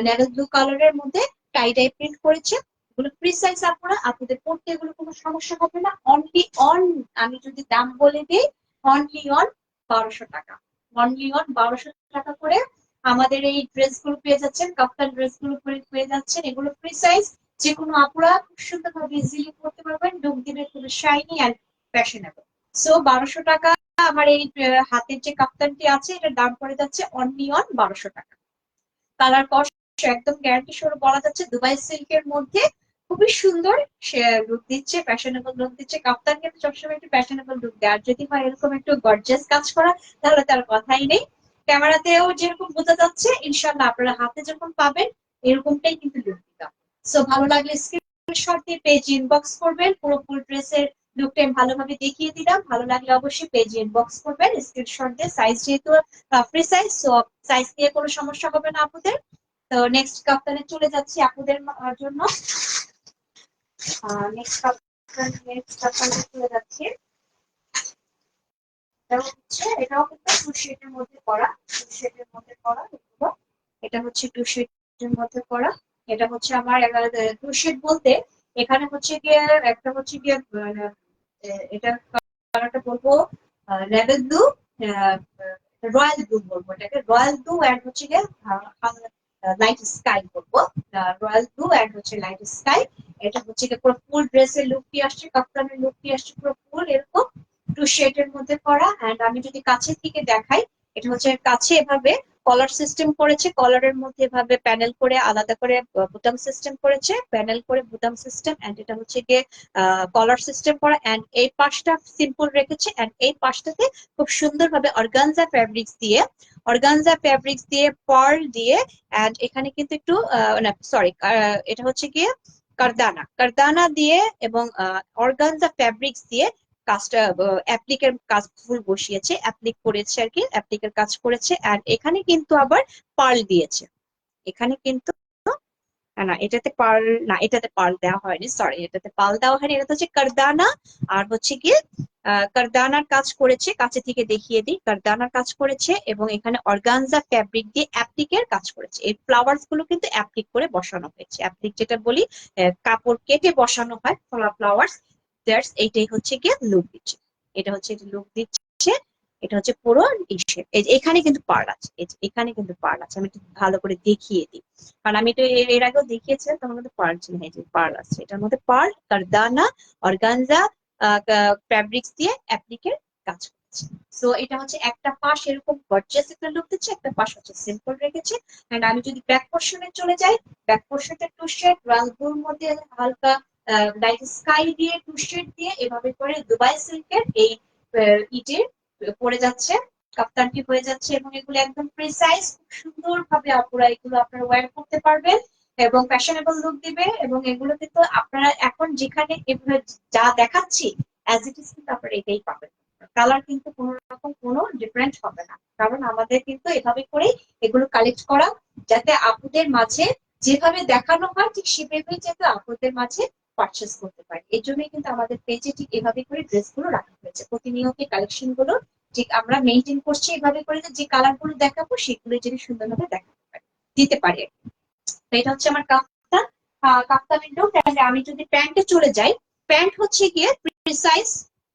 নেভেল ব্লু কালারের মধ্যে টাই ডাই প্রিন্ট করেছে। এগুলো ফ্রি সাইজ, আপনারা আপনাদের পড়তে এগুলো কোনো সমস্যা হবে না। অনলি অন, আমি যদি দাম বলে দিই, অনলি অন 1200 টাকা, অনলি অন 1200 টাকা করে আমাদের এই ড্রেস গুলো পেয়ে যাচ্ছেন, কাপ্তান ড্রেস গুলো পেয়ে যাচ্ছেন। এগুলো ফ্রি সাইজ, যে কোনো আপুরা খুব সুন্দর ভাবে ইজিলি পড়তে পারবেন, লুক দিবে খুব শাইনি অ্যান্ড ফ্যাশনেবল। সো 1200 টাকা আমার এই হাতের যে কাপ্তানটি আছে, এটার দাম পড়ে যাচ্ছে অনলি অন 1200 টাকা। কালার কস্ট একদম গ্যারান্টি সহ বলা যাচ্ছে। দুবাই সিল্কের মধ্যে খুবই সুন্দর সে লুক দিচ্ছে, ফ্যাশনেবল লুক দিচ্ছে। কাপ্তান কিন্তু সবসময় একটু ফ্যাশনেবল লুক দেয়, আর যদি হয় এরকম একটু গর্জিয়াস কাজ করা, তাহলে তার কথাই নেই। ক্যামেরাতেও যেরকম বোঝা যাচ্ছে, ইনশাল্লাহ আপনারা হাতে যখন পাবেন এরকমটাই কিন্তু লুক দিতাম। সো ভালো লাগলে স্ক্রিনশট দিয়ে পেজ ইনবক্স করবেন। পুরো ফুল ড্রেসের লুকটা আমি ভালোভাবে দেখিয়ে দিলাম, ভালো লাগলে অবশ্যই পেজ ইনবক্স করবেন স্ক্রিনশট দিয়ে। সাইজ যেহেতু ফ্রি সাইজ, সো সাইজ দিয়ে কোনো সমস্যা হবে না আপনাদের। তো নেক্সট কাপ্তানে চলে যাচ্ছি আপনাদের জন্য। নেক্সট কাপ্তানে চলে যাচ্ছি। এটাও কিন্তু টু শেডের মধ্যে করা, এগুলো। এটা হচ্ছে টু শেডের মধ্যে করা। এটা হচ্ছে আমার টু শেড বলতে এখানে হচ্ছে গিয়ে একটা হচ্ছে গিয়ে এটা কালারটা বলবো লেভেল ব্লু, রয়্যাল ব্লু বলবো এটাকে, রয়্যাল ব্লু অ্যান্ড হচ্ছে গিয়ে লাইট স্কাই বলবো, রয়্যাল ব্লু অ্যান্ড হচ্ছে লাইট স্কাই। এটা হচ্ছে গিয়ে পুরো ফুল ড্রেসের লুকটি আসছে, কাপ্তানের লুকটি আসছে পুরো ফুল এরকম টু শেডের মধ্যে করা। অ্যান্ড আমি যদি কাছে থেকে দেখাই, এটা হচ্ছে কাছে এভাবে কলার সিস্টেম করেছে, কলারের মধ্যে এভাবে প্যানেল করে আলাদা করে বুতাম সিস্টেম করেছে, প্যানেল করে বুতাম সিস্টেম। এন্ড এটা হচ্ছে গিয়ে কলার সিস্টেম করা। এন্ড এই পাশটা সিম্পল রেখেছে, এন্ড এই পাশটাতে খুব সুন্দরভাবে অর্গানজা ফ্যাব্রিক্স দিয়ে পার্ল দিয়ে। এন্ড এখানে কিন্তু একটু না সরি, এটা হচ্ছে গিয়ে কারদানা দিয়ে এবং অর্গানজা ফ্যাব্রিক্স দিয়ে কাজটা অ্যাপ্লিকের কাজ ফুল বসিয়েছে, অ্যাপ্লিক করেছে আর কি, অ্যাপ্লিকের কাজ করেছে। এন্ড এখানে কিন্তু আবার পার্ল দিয়েছে, এখানে কিন্তু না এটাতে পার্ল, না এটাতে পার্ল দেওয়া হয়নি, সরি এটাতে পার্ল দেওয়া হয়নি, এটা হচ্ছে কারদানা। আর হচ্ছে গিয়ে কারদানার কাজ করেছে, কাছে থেকে দেখিয়ে দিই, কারদানার কাজ করেছে এবং এখানে অর্গানজা ফ্যাব্রিক দিয়ে অ্যাপ্লিকের কাজ করেছে। এই ফ্লাওয়ার্স গুলো কিন্তু অ্যাপ্লিক করে বসানো হয়েছে, অ্যাপ্লিক যেটা বলি কাপড় কেটে বসানো হয় ফ্লাওয়ার্স, এইটাই হচ্ছে গিয়ে লুক দিচ্ছে, এটা হচ্ছে লুক দিচ্ছে। এটা হচ্ছে পুরো এখানে কিন্তু পার্ল আছে, এখানে কিন্তু পার্ল আছে, আমি একটু ভালো করে দেখিয়ে দিই, কারণ আমি তো এর আগেও দেখিয়েছিলাম, তখন কিন্তু পার্ল ছিল না, এই যে পার্ল আছে, এটার মধ্যে পার্ল, কারদানা, অর্গানজা ফ্যাব্রিক্স দিয়ে অ্যাপ্লিকের কাজ করছে। সো এটা হচ্ছে একটা পাশ এরকম গর্জিয়াস একটা লুক দিচ্ছে, একটা পাশ হচ্ছে সিম্পল রেখেছে। এন্ড আমি যদি ব্যাক পোর্শনে চলে যাই, ব্যাক পোর্শনটা টু শেড রাজগুলোর মধ্যে হালকা লাইট স্কাই দিয়ে টু শেড দিয়ে এভাবে করে দুবাই সিল্কের এই ইটের পড়ে যাচ্ছে, কাপ্তানটি হয়ে যাচ্ছে। এবং এগুলো একদম প্রিসাইজ, খুব সুন্দর ভাবে আপুরা এগুলো আপনারা ওয়্যার করতে পারবেন এবং ফ্যাশনেবল লুক দিবে। এবং এগুলো কিন্তু আপনারা এখন যেখানে এগুলো যা দেখাচ্ছি অ্যাজ ইট ইজ কিন্তু আপনারা এটাই পাবেন, কালার কিন্তু কোনো রকম কোনো ডিফারেন্ট হবে না, কারণ আমাদের কিন্তু এভাবে করেই এগুলো কালেক্ট করা, যাতে আপুদের মাঝে যেভাবে দেখানো হয় ঠিক সেভাবে যাতে আপুদের মাঝে পারচেস করতে পারে। এই জন্যই কিন্তু আমাদের পেজে ঠিক এভাবে করে ড্রেসগুলো রাখা হয়েছে, প্রতিনিয়ত কালেকশন গুলো ঠিক আমরা মেনটেন করছি এভাবে করে, যে কালার গুলো দেখাবো সেগুলো যদি সুন্দরভাবে দেখাতে পারি, দিতে পারি। তো এটা হচ্ছে আমার কাপ্তান, কাপ্তানের লুক। আমি যদি প্যান্টে চলে যাই, প্যান্ট হচ্ছে গিয়ে প্রিসাইজ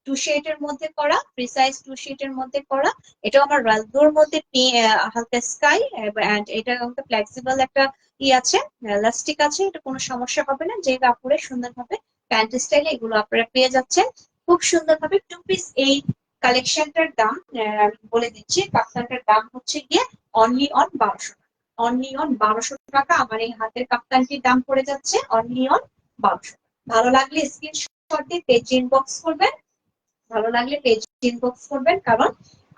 টু শেডের মধ্যে করা, প্রিসাইজ টু শেডের মধ্যে করা। এটাও আমার রাজদোর মধ্যে হালকা স্কাই, এন্ড এটা ফ্লেক্সিবল একটা ই আছে, ইলাস্টিক আছে, এটা কোনো সমস্যা হবে না, যে কাপড়ে সুন্দরভাবে প্যান্ট স্টাইলে এগুলো আপনারা পেয়ে যাচ্ছেন খুব সুন্দরভাবে। টু পিস এই কালেকশনটার দাম আমি বলে দিচ্ছি, কাপ্তানটার দাম হচ্ছে গিয়ে অনলি অন 1200, অনলি অন 1200 টাকা। আমার এই হাতের কাপ্তানটির দাম পড়ে যাচ্ছে অনলি অন 1200। ভালো লাগলে স্ক্রিনশট দিয়ে পেজ ইনবক্স করবেন, ভালো লাগলে পেজ ইনবক্স করবেন, কারণ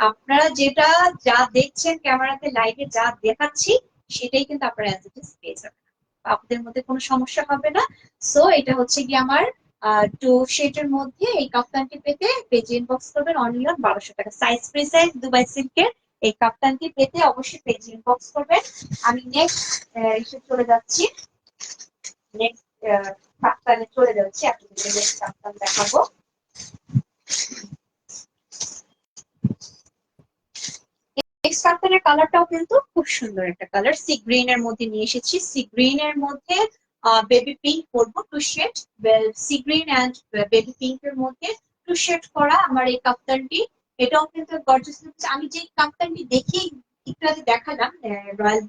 আপনারা যেটা যা দেখছেন ক্যামেরাতে লাইভে যা দেখাচ্ছি সেটাই কিন্তু আপনারা অ্যাজ ইট ইজ পেয়ে যাবেন, আপনাদের মধ্যে কোনো সমস্যা হবে না। সো এটা হচ্ছে কি আমার টু শেডের মধ্যে এই কাপ্তানটি পেতে পেজ ইনবক্স করবেন অনলি অন 1200 টাকা, সাইজ ফ্রি সাইজ দুবাই সিল্কের এই কাপ্তানটি পেতে অবশ্যই পেজ ইনবক্স করবেন। আমি নেক্সট চলে যাচ্ছি, নেক্সট কাপ্তানে চলে যাচ্ছি, আপনাদের নেক্সট কাপ্তান দেখাবো। নেক্সট কাপ্তানের কালারটাও কিন্তু খুব সুন্দর একটা কালার, সি গ্রিন এর মধ্যে নিয়ে এসেছি, সি গ্রিন এর মধ্যে বেবি পিঙ্ক করবো two shade, sea green and baby pink এর মধ্যে টু শেড করা আমার এই কাপ্তানটি। এটাও কিন্তু গর্জিয়াস লুক। আমি যে কাপ্তানটি দেখি একটু আগে দেখালাম রয়্যাল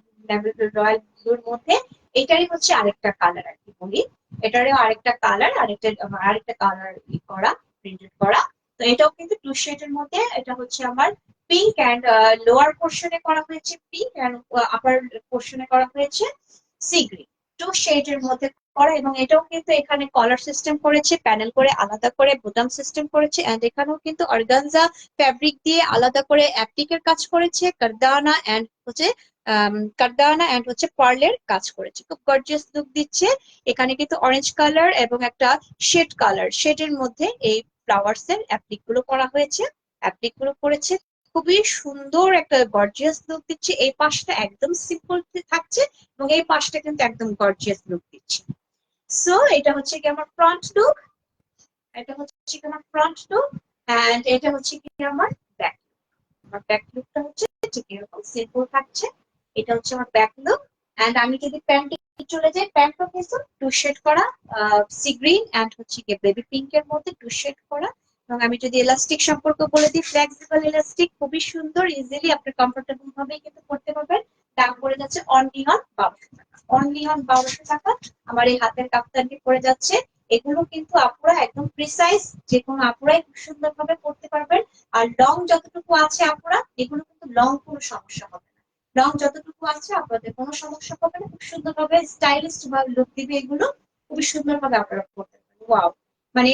রয়্যাল ব্লুর মধ্যে, এটারই হচ্ছে আরেকটা কালার আর কি বলি, এটারও আরেকটা কালার, আরেকটা কালার করা, প্রিন্টেড করা। তো এটাও কিন্তু টু শেডের মধ্যে, এটা হচ্ছে আমার পিঙ্ক অ্যান্ড লোয়ার পোর্শনে করা হয়েছে পিঙ্ক, অ্যান্ড আপার পোর্শনে করা হয়েছে সি গ্রিন, টু শেডের মধ্যে করা। এবং এটাও কিন্তু এখানে কলার সিস্টেম করেছে, প্যানেল করে আলাদা করে বোতাম সিস্টেম করেছে। এন্ড এখানেও কিন্তু অর্গানজা ফ্যাব্রিক দিয়ে আলাদা করে অ্যাপ্লিকের কাজ করেছে, কারদানা এন্ড হচ্ছে পার্লের কাজ করেছে, খুব গর্জিয়াস লুক দিচ্ছে। এখানে কিন্তু অরেঞ্জ কালার এবং একটা শেডের মধ্যে এই ফ্লাওয়ার্স এর অ্যাপ্লিক গুলো করা হয়েছে, অ্যাপ্লিক গুলো করেছে, খুবই সুন্দর একটা গর্জিয়াস লুক দিচ্ছে। এই পাশটা একদম সিম্পল থাকছে এবং এই পাশটা কিন্তু একদম গর্জিয়াস লুক দিচ্ছে। সো এটা হচ্ছে কি আমার ফ্রন্ট লুক, এটা হচ্ছে কি আমার ফ্রন্ট লুক, এন্ড এটা হচ্ছে কি আমার ব্যাক। আমার ব্যাক লুকটা হচ্ছে ঠিক এরকম সিম্পল থাকছে। এটা হচ্ছে আমার ব্যাক লুক। এন্ড আমি যদি প্যান্টে চলে যাই, প্যান্টটা কিন্তু টু শেড করা, সি গ্রিন এন্ড হচ্ছে কি বেবি পিঙ্ক এর মধ্যে টু শেড করা। এবং আমি যদি এলাস্টিক সম্পর্কে বলে দিই, ফ্লেক্সিবল এলাস্টিক, খুবই সুন্দর, ইজিলি আপনি কমফোর্টেবল ভাবে কিন্তু করতে পারবেন। দাম পড়ে যাচ্ছে অনলি অন 1200 টাকা, অনলি অন 1200 টাকা। আমার এই হাতের কাপ্তানটি পড়ে যাচ্ছে। এগুলো কিন্তু আপুরা একদম প্রিসাইজ, যে কোনো আপুরাই খুব সুন্দর ভাবে করতে পারবেন। আর লং যতটুকু আছে আপুরা, এগুলো কিন্তু লং কোনো সমস্যা হবে না। লং যতটুকু আছে আপনাদের কোনো সমস্যা হবে না, খুব সুন্দর ভাবে স্টাইলিশ ভাবে লুক দিবে এগুলো, খুবই সুন্দর ভাবে আপনারা করতে পারবেন। ওয়াও, মানে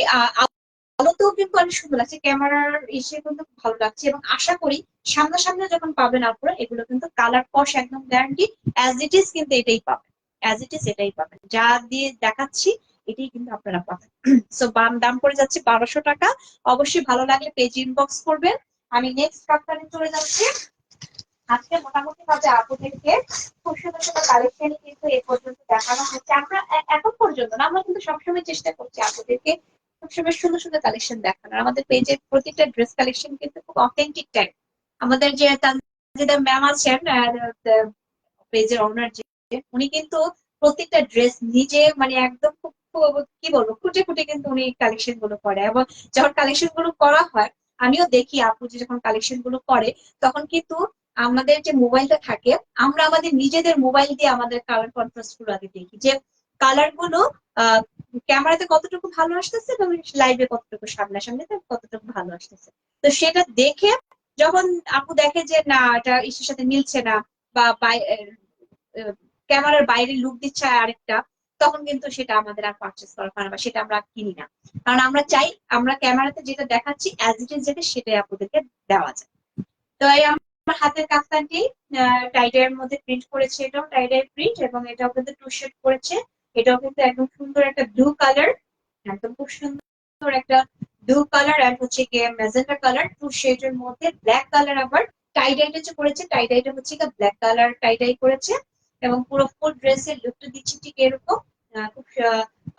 আলোতেও কিন্তু অনেক সুন্দর লাগছে, ক্যামেরার এসে কিন্তু ভালো লাগছে। এবং আশা করি সামনাসামনি যখন পাবেন আপনারা, এগুলো কিন্তু কালার কস একদম গ্যারান্টি, অ্যাজ ইট ইজ কিন্তু এটাই পাবেন, অ্যাজ ইট ইজ এটাই পাবেন, যা দিয়ে দেখাচ্ছি এটাই কিন্তু আপনারা পাবেন। সো দাম পড়ে যাচ্ছে 1200 টাকা। অবশ্যই ভালো লাগলে পেজ ইনবক্স করবেন। আমি নেক্সট কাপ্তানে চলে যাচ্ছি। আজকে মোটামুটি ভাবে আপুদেরকে খুব সুন্দর সুন্দর কালেকশন কিন্তু এ পর্যন্ত দেখানো হচ্ছে। আমরা এখন পর্যন্ত না, আমরা কিন্তু সবসময় চেষ্টা করছি আপুদেরকে সবসময় সুন্দর সুন্দর কালেকশন দেখানোর। আমাদের পেজের প্রতিটা ড্রেস কালেকশন কিন্তু খুব অথেন্টিক টাইপ। আমাদের যে তানজিদা ম্যাম আছেন, পেজের ওনার, যে উনি কিন্তু প্রত্যেকটা ড্রেস নিজে মানে একদম খুব কি বলবো, খুঁটে খুঁটে কিন্তু উনি কালেকশন গুলো করে। এবং যখন কালেকশন গুলো করা হয়, আমিও দেখি আপু যে যখন কালেকশন গুলো করে, তখন কিন্তু আমাদের যে মোবাইলটা থাকে, আমরা আমাদের নিজেদের মোবাইল দিয়ে আমাদের কালার কন্ট্রাস্ট গুলো আগে দেখি, যে কালার গুলো আহ ক্যামেরাতে কতটুকু ভালো আসতেছে এবং লাইভে কতটুকু সামনাসামনি কতটুকু ভালো আসতেছে। তো সেটা দেখে যখন আপু দেখে যে না, এটা ইসের সাথে মিলছে না, বা ক্যামেরার বাইরে লুক দিচ্ছে আরেকটা, তখন কিন্তু সেটা আমাদের আর পারচেস করা হয় না, বা সেটা আমরা কিনি না। কারণ আমরা চাই আমরা ক্যামেরাতে যেটা দেখাচ্ছি অ্যাজ ইট ইজ যেটা, সেটাই আপনাদেরকে দেওয়া যায়। তো এই আমার হাতের কাফতানটি টাইডাইয়ের মধ্যে প্রিন্ট করেছে, এটাও টাইডাই প্রিন্ট, এবং এটাও কিন্তু টু শেড করেছে। এটাও কিন্তু একদম সুন্দর একটা ব্লু কালার, একদম খুব সুন্দর একটা ব্লু কালার, আর হচ্ছে গিয়ে ম্যাজেন্টা কালার, টু শেডের মধ্যে ব্ল্যাক কালার। আবার টাইডাইটা যে করেছে, টাইডাইটা হচ্ছে গিয়ে ব্ল্যাক কালার টাইডাই করেছে। এবং পুরো ফুল ড্রেসের লুকটা দিচ্ছে ঠিক এরকম, খুব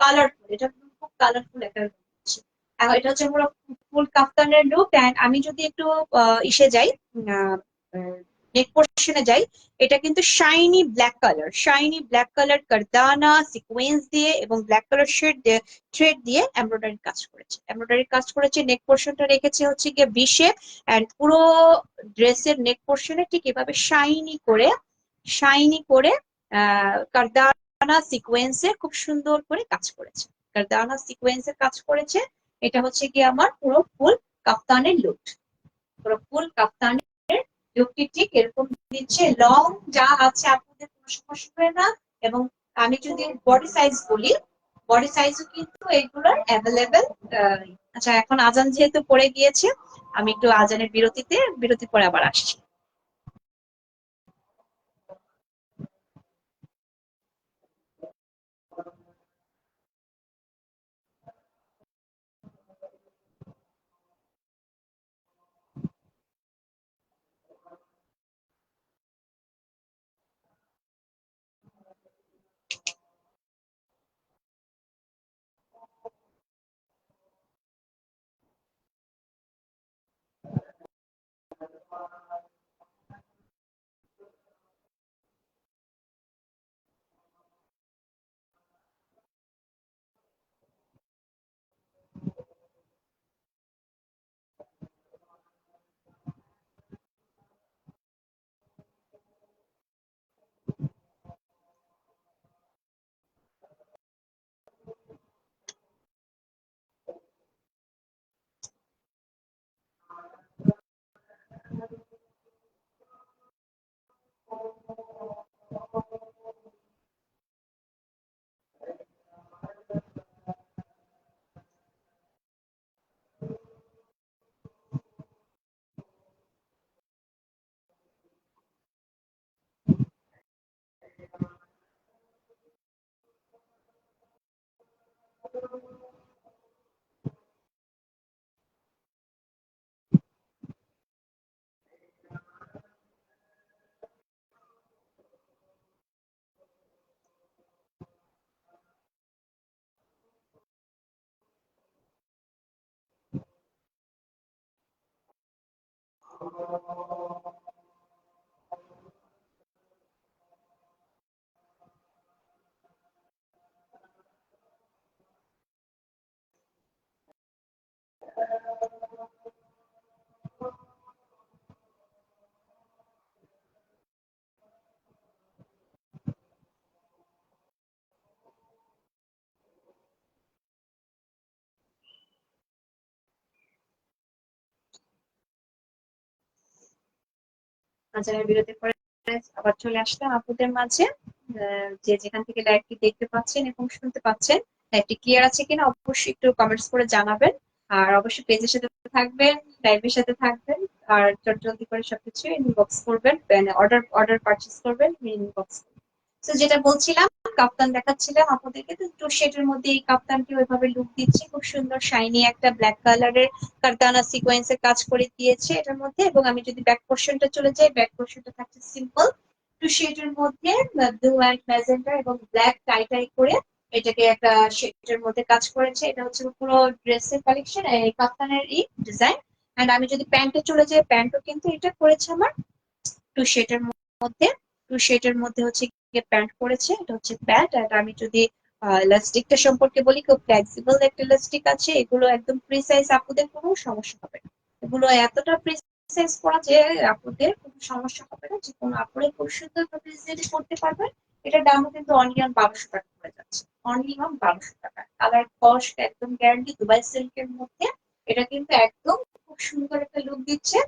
কালারফুল, এটা খুব কালারফুল একটা look দিচ্ছে। এখন এটা হচ্ছে পুরো ফুল কাফতানের লুক। এন্ড আমি যদি একটু ইসে যাই, নেক পোর্শনে যাই, এটা কিন্তু shiny black colour, shiny black colour কারদানা সিকোয়েন্স দিয়ে এবং ব্ল্যাক কালার শেড দিয়ে, থ্রেড দিয়ে এমব্রয়ডারি কাজ করেছে, এমব্রয়ডারি কাজ করেছে। নেক পোর্শনটা রেখেছে হচ্ছে গিয়ে ভি শেপ। এন্ড পুরো ড্রেসের নেক পোর্শনে ঠিক এভাবে শাইনি করে, শাইনি করে কারদানা সিকোয়েন্সের খুব সুন্দর করে কাজ করেছে, কারদানা সিকোয়েন্সের কাজ করেছে। এটা হচ্ছে কি আমার পুরো ফুল কাফতানের লুক, পুরো ফুল কাফতানের লুকটি ঠিক এরকম দিচ্ছে। লং যা আছে আপনাদের কোনো সমস্যা হয় না। এবং আমি যদি বডি সাইজ বলি, বডি সাইজও কিন্তু এগুলোর অ্যাভেলেবেল। আচ্ছা, এখন আজান যেহেতু পড়ে গিয়েছে, আমি একটু আজানের বিরতি পরে আবার আসছি। যারা বিরতি পরে আবার চলে আসলাম আপনাদের মাঝে। যে যেখান থেকে লাইভটি দেখতে পাচ্ছেন এবং শুনতে পাচ্ছেন, লাইভটি ক্লিয়ার আছে কিনা অবশ্যই একটু কমেন্টস করে জানাবেন। আর অবশ্যই পেজের সাথে থাকবেন, লাইভের সাথে থাকবেন। আর জলদি করে সবকিছু ইনবক্স করবেন, অর্ডার অর্ডার পারচেজ করবেন, ইনবক্স করবেন। তো যেটা বলছিলাম, কাপ্তান দেখাচ্ছিলাম আপনাদেরকে। তো টু শেডের মধ্যে এই কাপ্তানটি ওইভাবে লুক দিচ্ছে, খুব সুন্দর শাইনি একটা ব্ল্যাক কালারের কারদানা সিকোয়েন্সের কাজ করে দিয়েছে এটার মধ্যে। এবং আমি যদি ব্যাক পোর্শনটা চলে যাই, ব্যাক পোর্শনটা থাকছে সিম্পল টু শেডের মধ্যে, ব্লু অ্যান্ড ম্যাজেন্টা এবং ব্ল্যাক টাই টাই করে এটাকে একটা শেডের মধ্যে কাজ করেছে। এটা হচ্ছে পুরো ড্রেসের কালেকশন, এই কাপ্তানের এই ডিজাইন। এন্ড আমি যদি প্যান্টে চলে যাই, প্যান্টও কিন্তু এটা করেছে আমার টু শেডের মধ্যে। টু শেডের মধ্যে হচ্ছে প্যান্ট করেছে, এটা হচ্ছে প্যান্ট। আর আমি যদি ইলাস্টিকটা সম্পর্কে বলি, খুব ফ্লেক্সিবল একটা ইলাস্টিক আছে। এগুলো একদম ফ্রি সাইজ, আপুদের কোনো সমস্যা হবে না। এগুলো এতটা ফ্রি সাইজ করা যে আপুদের কোনো সমস্যা হবে না, যে কোনো আপুরে খুব সুন্দর ভাবে ইজিলি করতে পারবেন। এটার দামও কিন্তু অনলি অন 1200 টাকা পড়ে যাচ্ছে, অনলি অন 1200 টাকা। কালার কস্ট একদম গ্যারান্টি, দুবাই সিল্কের মধ্যে। এটা কিন্তু একদম খুব সুন্দর একটা লুক দিচ্ছে।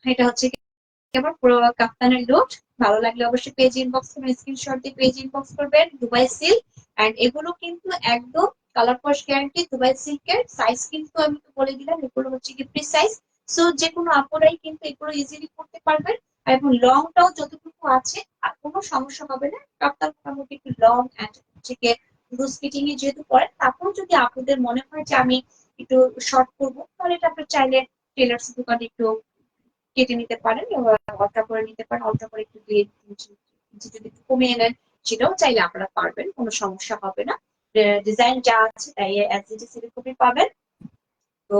এটা হচ্ছে আমার পুরো কাপ্তানের লুক। ভালো লাগলে অবশ্যই পেজ ইনবক্স করবেন, স্ক্রিনশট দিয়ে পেজ ইনবক্স করবেন। দুবাই সিল্ক, এন্ড এগুলো কিন্তু একদম কালার ওয়াশ গ্যারান্টি। দুবাই সিল্কের সাইজ কিন্তু আমি তো বলে দিলাম, এগুলো হচ্ছে কি ফ্রি সাইজ। সো যে কোনো আপুরাই কিন্তু এগুলো ইজিলি করতে পারবেন। এবং লংটাও যতটুকু আছে আর কোনো সমস্যা হবে না। কাপ্তান মোটামুটি একটু লং এন্ড হচ্ছে গিয়ে লুজ ফিটিং এ যেহেতু পরেন, তারপরেও যদি আপনাদের মনে হয় যে আমি একটু শর্ট করবো, তাহলে এটা আপনি চাইলে টেলার্স দোকানে একটু কেটে নিতে পারেন, অল্টা করে নিতে পারেন। অল্টা করে একটু দিয়ে যদি একটু কমিয়ে নেন, সেটাও চাইলে আপনারা পারবেন, কোনো সমস্যা হবে না। ডিজাইন যা আছে তাই অ্যাজ ইট ইজ এরকমই পাবেন। তো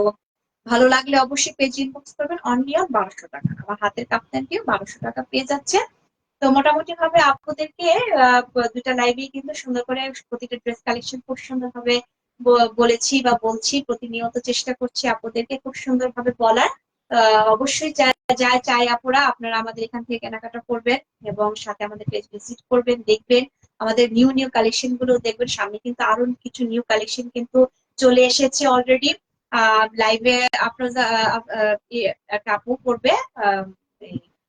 ভালো লাগলে অবশ্যই পেজ ইনবক্স করবেন। অনলি অন 1200 টাকা আমার হাতের কাপ্তানটিও 1200 টাকা পেয়ে যাচ্ছে। তো মোটামুটি ভাবে আপনাদেরকে দুটা লাইভে কিন্তু সুন্দর করে প্রতিটা ড্রেস কালেকশন খুব সুন্দর ভাবে বলেছি বা বলছি। প্রতিনিয়ত চেষ্টা করছি আপনাদেরকে খুব সুন্দর ভাবে বলার। অবশ্যই যা যা চাই আপুরা, আপনারা আমাদের এখান থেকে কেনাকাটা করবেন এবং সাথে আমাদের পেজ ভিজিট করবেন, দেখবেন আমাদের নিউ নিউ কালেকশন গুলো দেখবেন। সামনে কিন্তু আরো কিছু নিউ কালেকশন কিন্তু চলে এসেছে অলরেডি। লাইভে আপনারা একটা আপু করবে,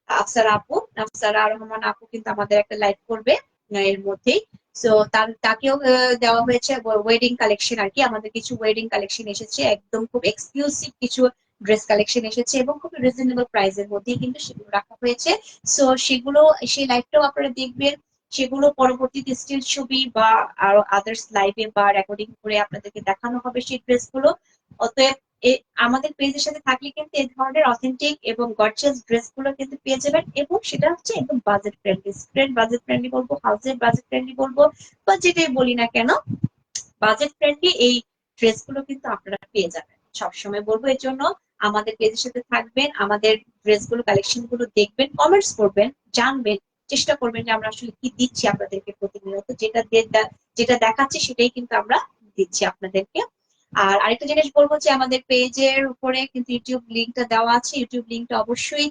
আফসারা আপু, আফসারা রহমান আপু কিন্তু আমাদের একটা লাইভ করবে এর মধ্যেই। সো তাকেও দেওয়া হয়েছে ওয়েডিং কালেকশন আর কি। আমাদের কিছু ওয়েডিং কালেকশন এসেছে, একদম খুব এক্সক্লুসিভ কিছু ড্রেস কালেকশন এসেছে এবং খুব রিজনেবল প্রাইসের মধ্যেই কিন্তু সেগুলো রাখা হয়েছে। সো সেগুলো, সেই লাইভটাও আপনারা দেখবেন। সেগুলো পরবর্তীতে স্টিল ছবি বা আরো আদার্স লাইভে বা রেকর্ডিং করে আপনাদেরকে দেখানো হবে সেই ড্রেসগুলো। অতএব আমাদের পেজের সাথে থাকলে কিন্তু এই ধরনের অথেন্টিক এবং গর্জিয়াস ড্রেস গুলো কিন্তু পেয়ে যাবেন। এবং সেটা হচ্ছে একদম বাজেট ফ্রেন্ডলি, বাজেট ফ্রেন্ডলি বলবো, হাউসের বাজেট ফ্রেন্ডলি বলবো, বা যেটাই বলি না কেন, বাজেট ফ্রেন্ডলি এই ড্রেস গুলো কিন্তু আপনারা পেয়ে যাবেন। সবসময় বলবো এর জন্য আমাদের পেজের সাথে থাকবেন, আমাদের ড্রেস গুলো কালেকশন গুলো দেখবেন, কমেন্টস করবেন, জানবেন, চেষ্টা করবেন যে আমরা আসলে কি দিচ্ছি আপনাদেরকে প্রতিনিয়ত। যেটা দেখাচ্ছি সেটাই কিন্তু আমরা দিচ্ছি আপনাদেরকে। আর আরেকটা জিনিস বলবো যে আমাদের পেজের উপরে কিন্তু ইউটিউব লিঙ্কটা দেওয়া আছে। ইউটিউব লিঙ্কটা অবশ্যই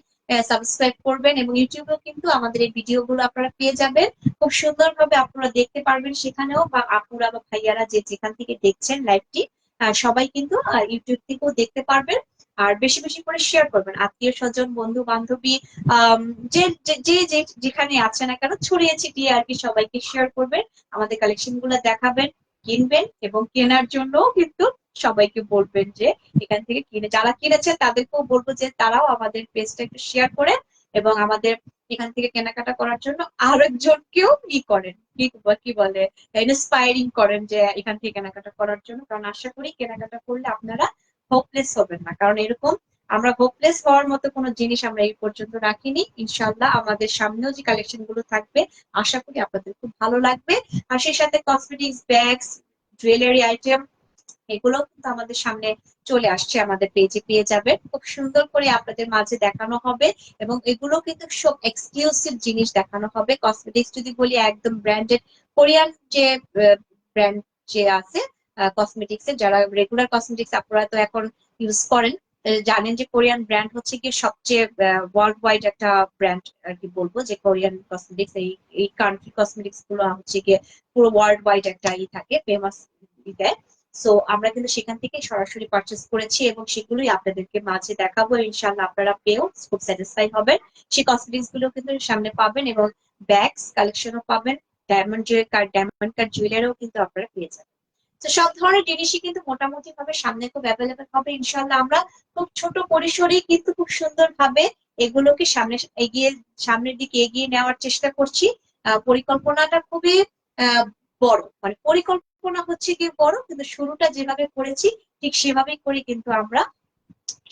সাবস্ক্রাইব করবেন এবং ইউটিউবেও কিন্তু আমাদের এই ভিডিও গুলো আপনারা পেয়ে যাবেন। খুব সুন্দরভাবে আপনারা দেখতে পারবেন সেখানেও, বা আপুরা বা ভাইয়ারা যে যেখান থেকে দেখছেন লাইভটি, সবাই কিন্তু ইউটিউব থেকেও দেখতে পারবেন। আর বেশি বেশি করে শেয়ার করবেন, আত্মীয় স্বজন, বন্ধু বান্ধবী, যে যেখানে আছে না কেন, ছড়িয়ে ছিটিয়ে আর কি সবাইকে শেয়ার করবেন। আমাদের কালেকশন গুলো দেখাবেন, কিনবেন, এবং কেনার জন্য কিন্তু সবাইকে বলবেন যে এখান থেকে কিনে, যারা কিনেছেন তাদেরকেও বলবো যে তারাও আমাদের পেজটা একটু শেয়ার করে এবং আমাদের এখান থেকে কেনাকাটা করার জন্য আরেকজনকেও করেন, কি বলে, ইন্সপায়ারিং করেন যে এখান থেকে কেনাকাটা করার জন্য। কারণ আশা করি কেনাকাটা করলে আপনারা হোপলেস হবেন না। কারণ এরকম আমরা হোপলেস হওয়ার মতো কোনো জিনিস আমরা এই পর্যন্ত রাখিনি। ইনশাল্লাহ আমাদের সামনেও যে কালেকশন গুলো থাকবে, আশা করি আপনাদের খুব ভালো লাগবে। আর সেই সাথে কসমেটিক্স, ব্যাগস, জুয়েলারি আইটেম, এগুলো কিন্তু আমাদের সামনে চলে আসছে, আমাদের পেজে পেয়ে যাবেন। খুব সুন্দর করে আপনাদের মাঝে দেখানো হবে এবং এগুলো কিন্তু সব এক্সক্লুসিভ জিনিস দেখানো হবে। কসমেটিক্স যদি বলি, একদম ব্র্যান্ডেড কোরিয়ান যে ব্র্যান্ড যে আছে কসমেটিক্স এর, যারা রেগুলার কসমেটিক্স আপনারা তো এখন ইউজ করেন, জানেন যে কোরিয়ান ব্র্যান্ড হচ্ছে কি সবচেয়ে ওয়ার্ল্ড ওয়াইড একটা ব্র্যান্ড আর কি বলবো, যে কোরিয়ান কসমেটিক্স, এই কান্ট্রি কসমেটিক্স গুলো হচ্ছে গিয়ে পুরো ওয়ার্ল্ড ওয়াইড একটা থাকে, ফেমাস দেয়। সো আমরা কিন্তু সেখান থেকে সরাসরি পারচেস করেছি এবং সেগুলোই আপনাদেরকে মাঝে দেখাবো, ইনশাল্লাহ আপনারা পেয়েও খুব স্যাটিসফাই হবেন। সেই কসমেটিক্স গুলো কিন্তু সামনে পাবেন এবং ব্যাগস কালেকশনও পাবেন, ডায়মন্ড কাট জুয়েলারিও কিন্তু আপনারা পেয়ে যাবেন। তো সব ধরনের জিনিসই কিন্তু মোটামুটি ভাবে সামনে খুব অ্যাভেলেবেল হবে ইনশাল্লাহ। আমরা খুব ছোট পরিসরে কিন্তু খুব সুন্দর ভাবে এগুলোকে সামনের দিকে এগিয়ে নেওয়ার চেষ্টা করছি। পরিকল্পনাটা খুবই বড়, মানে পরিকল্পনা হচ্ছে কি বড়, কিন্তু শুরুটা যেভাবে করেছি ঠিক সেভাবেই করে কিন্তু আমরা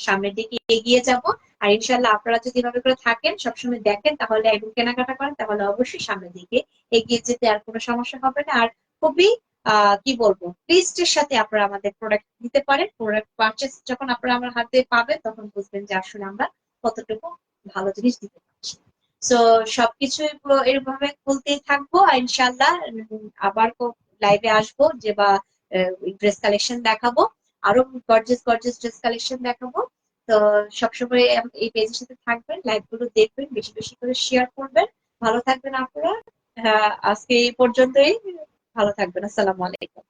সামনের দিকে এগিয়ে যাব। আর ইনশাল্লাহ আপনারা যদি এভাবে করে থাকেন, সবসময় দেখেন তাহলে এবং কেনাকাটা করেন, তাহলে অবশ্যই সামনের দিকে এগিয়ে যেতে আর কোনো সমস্যা হবে না। আর খুবই কি বলবো, ট্রিস্টের সাথে আপনারা আমাদের প্রোডাক্ট নিতে পারেন। প্রোডাক্ট পারচেস যখন আপনারা আমার হাতে পাবেন তখন বুঝবেন যে আসলে আমরা কতটুকু ভালো জিনিস দিতে পারছি। তো সবকিছু এরভাবে খুলতেই থাকবো আর ইনশাল্লাহ আবার লাইভে আসবো যে বা ড্রেস কালেকশন দেখাবো, আরো গর্জিয়াস গর্জিয়াস ড্রেস কালেকশন দেখাবো। তো সবসময় এই পেজের সাথে থাকবেন, লাইভ গুলো দেখবেন, বেশি বেশি করে শেয়ার করবেন। ভালো থাকবেন আপনারা। আজকে এই পর্যন্তই। ভালো থাকবেন। আসসালামু আলাইকুম।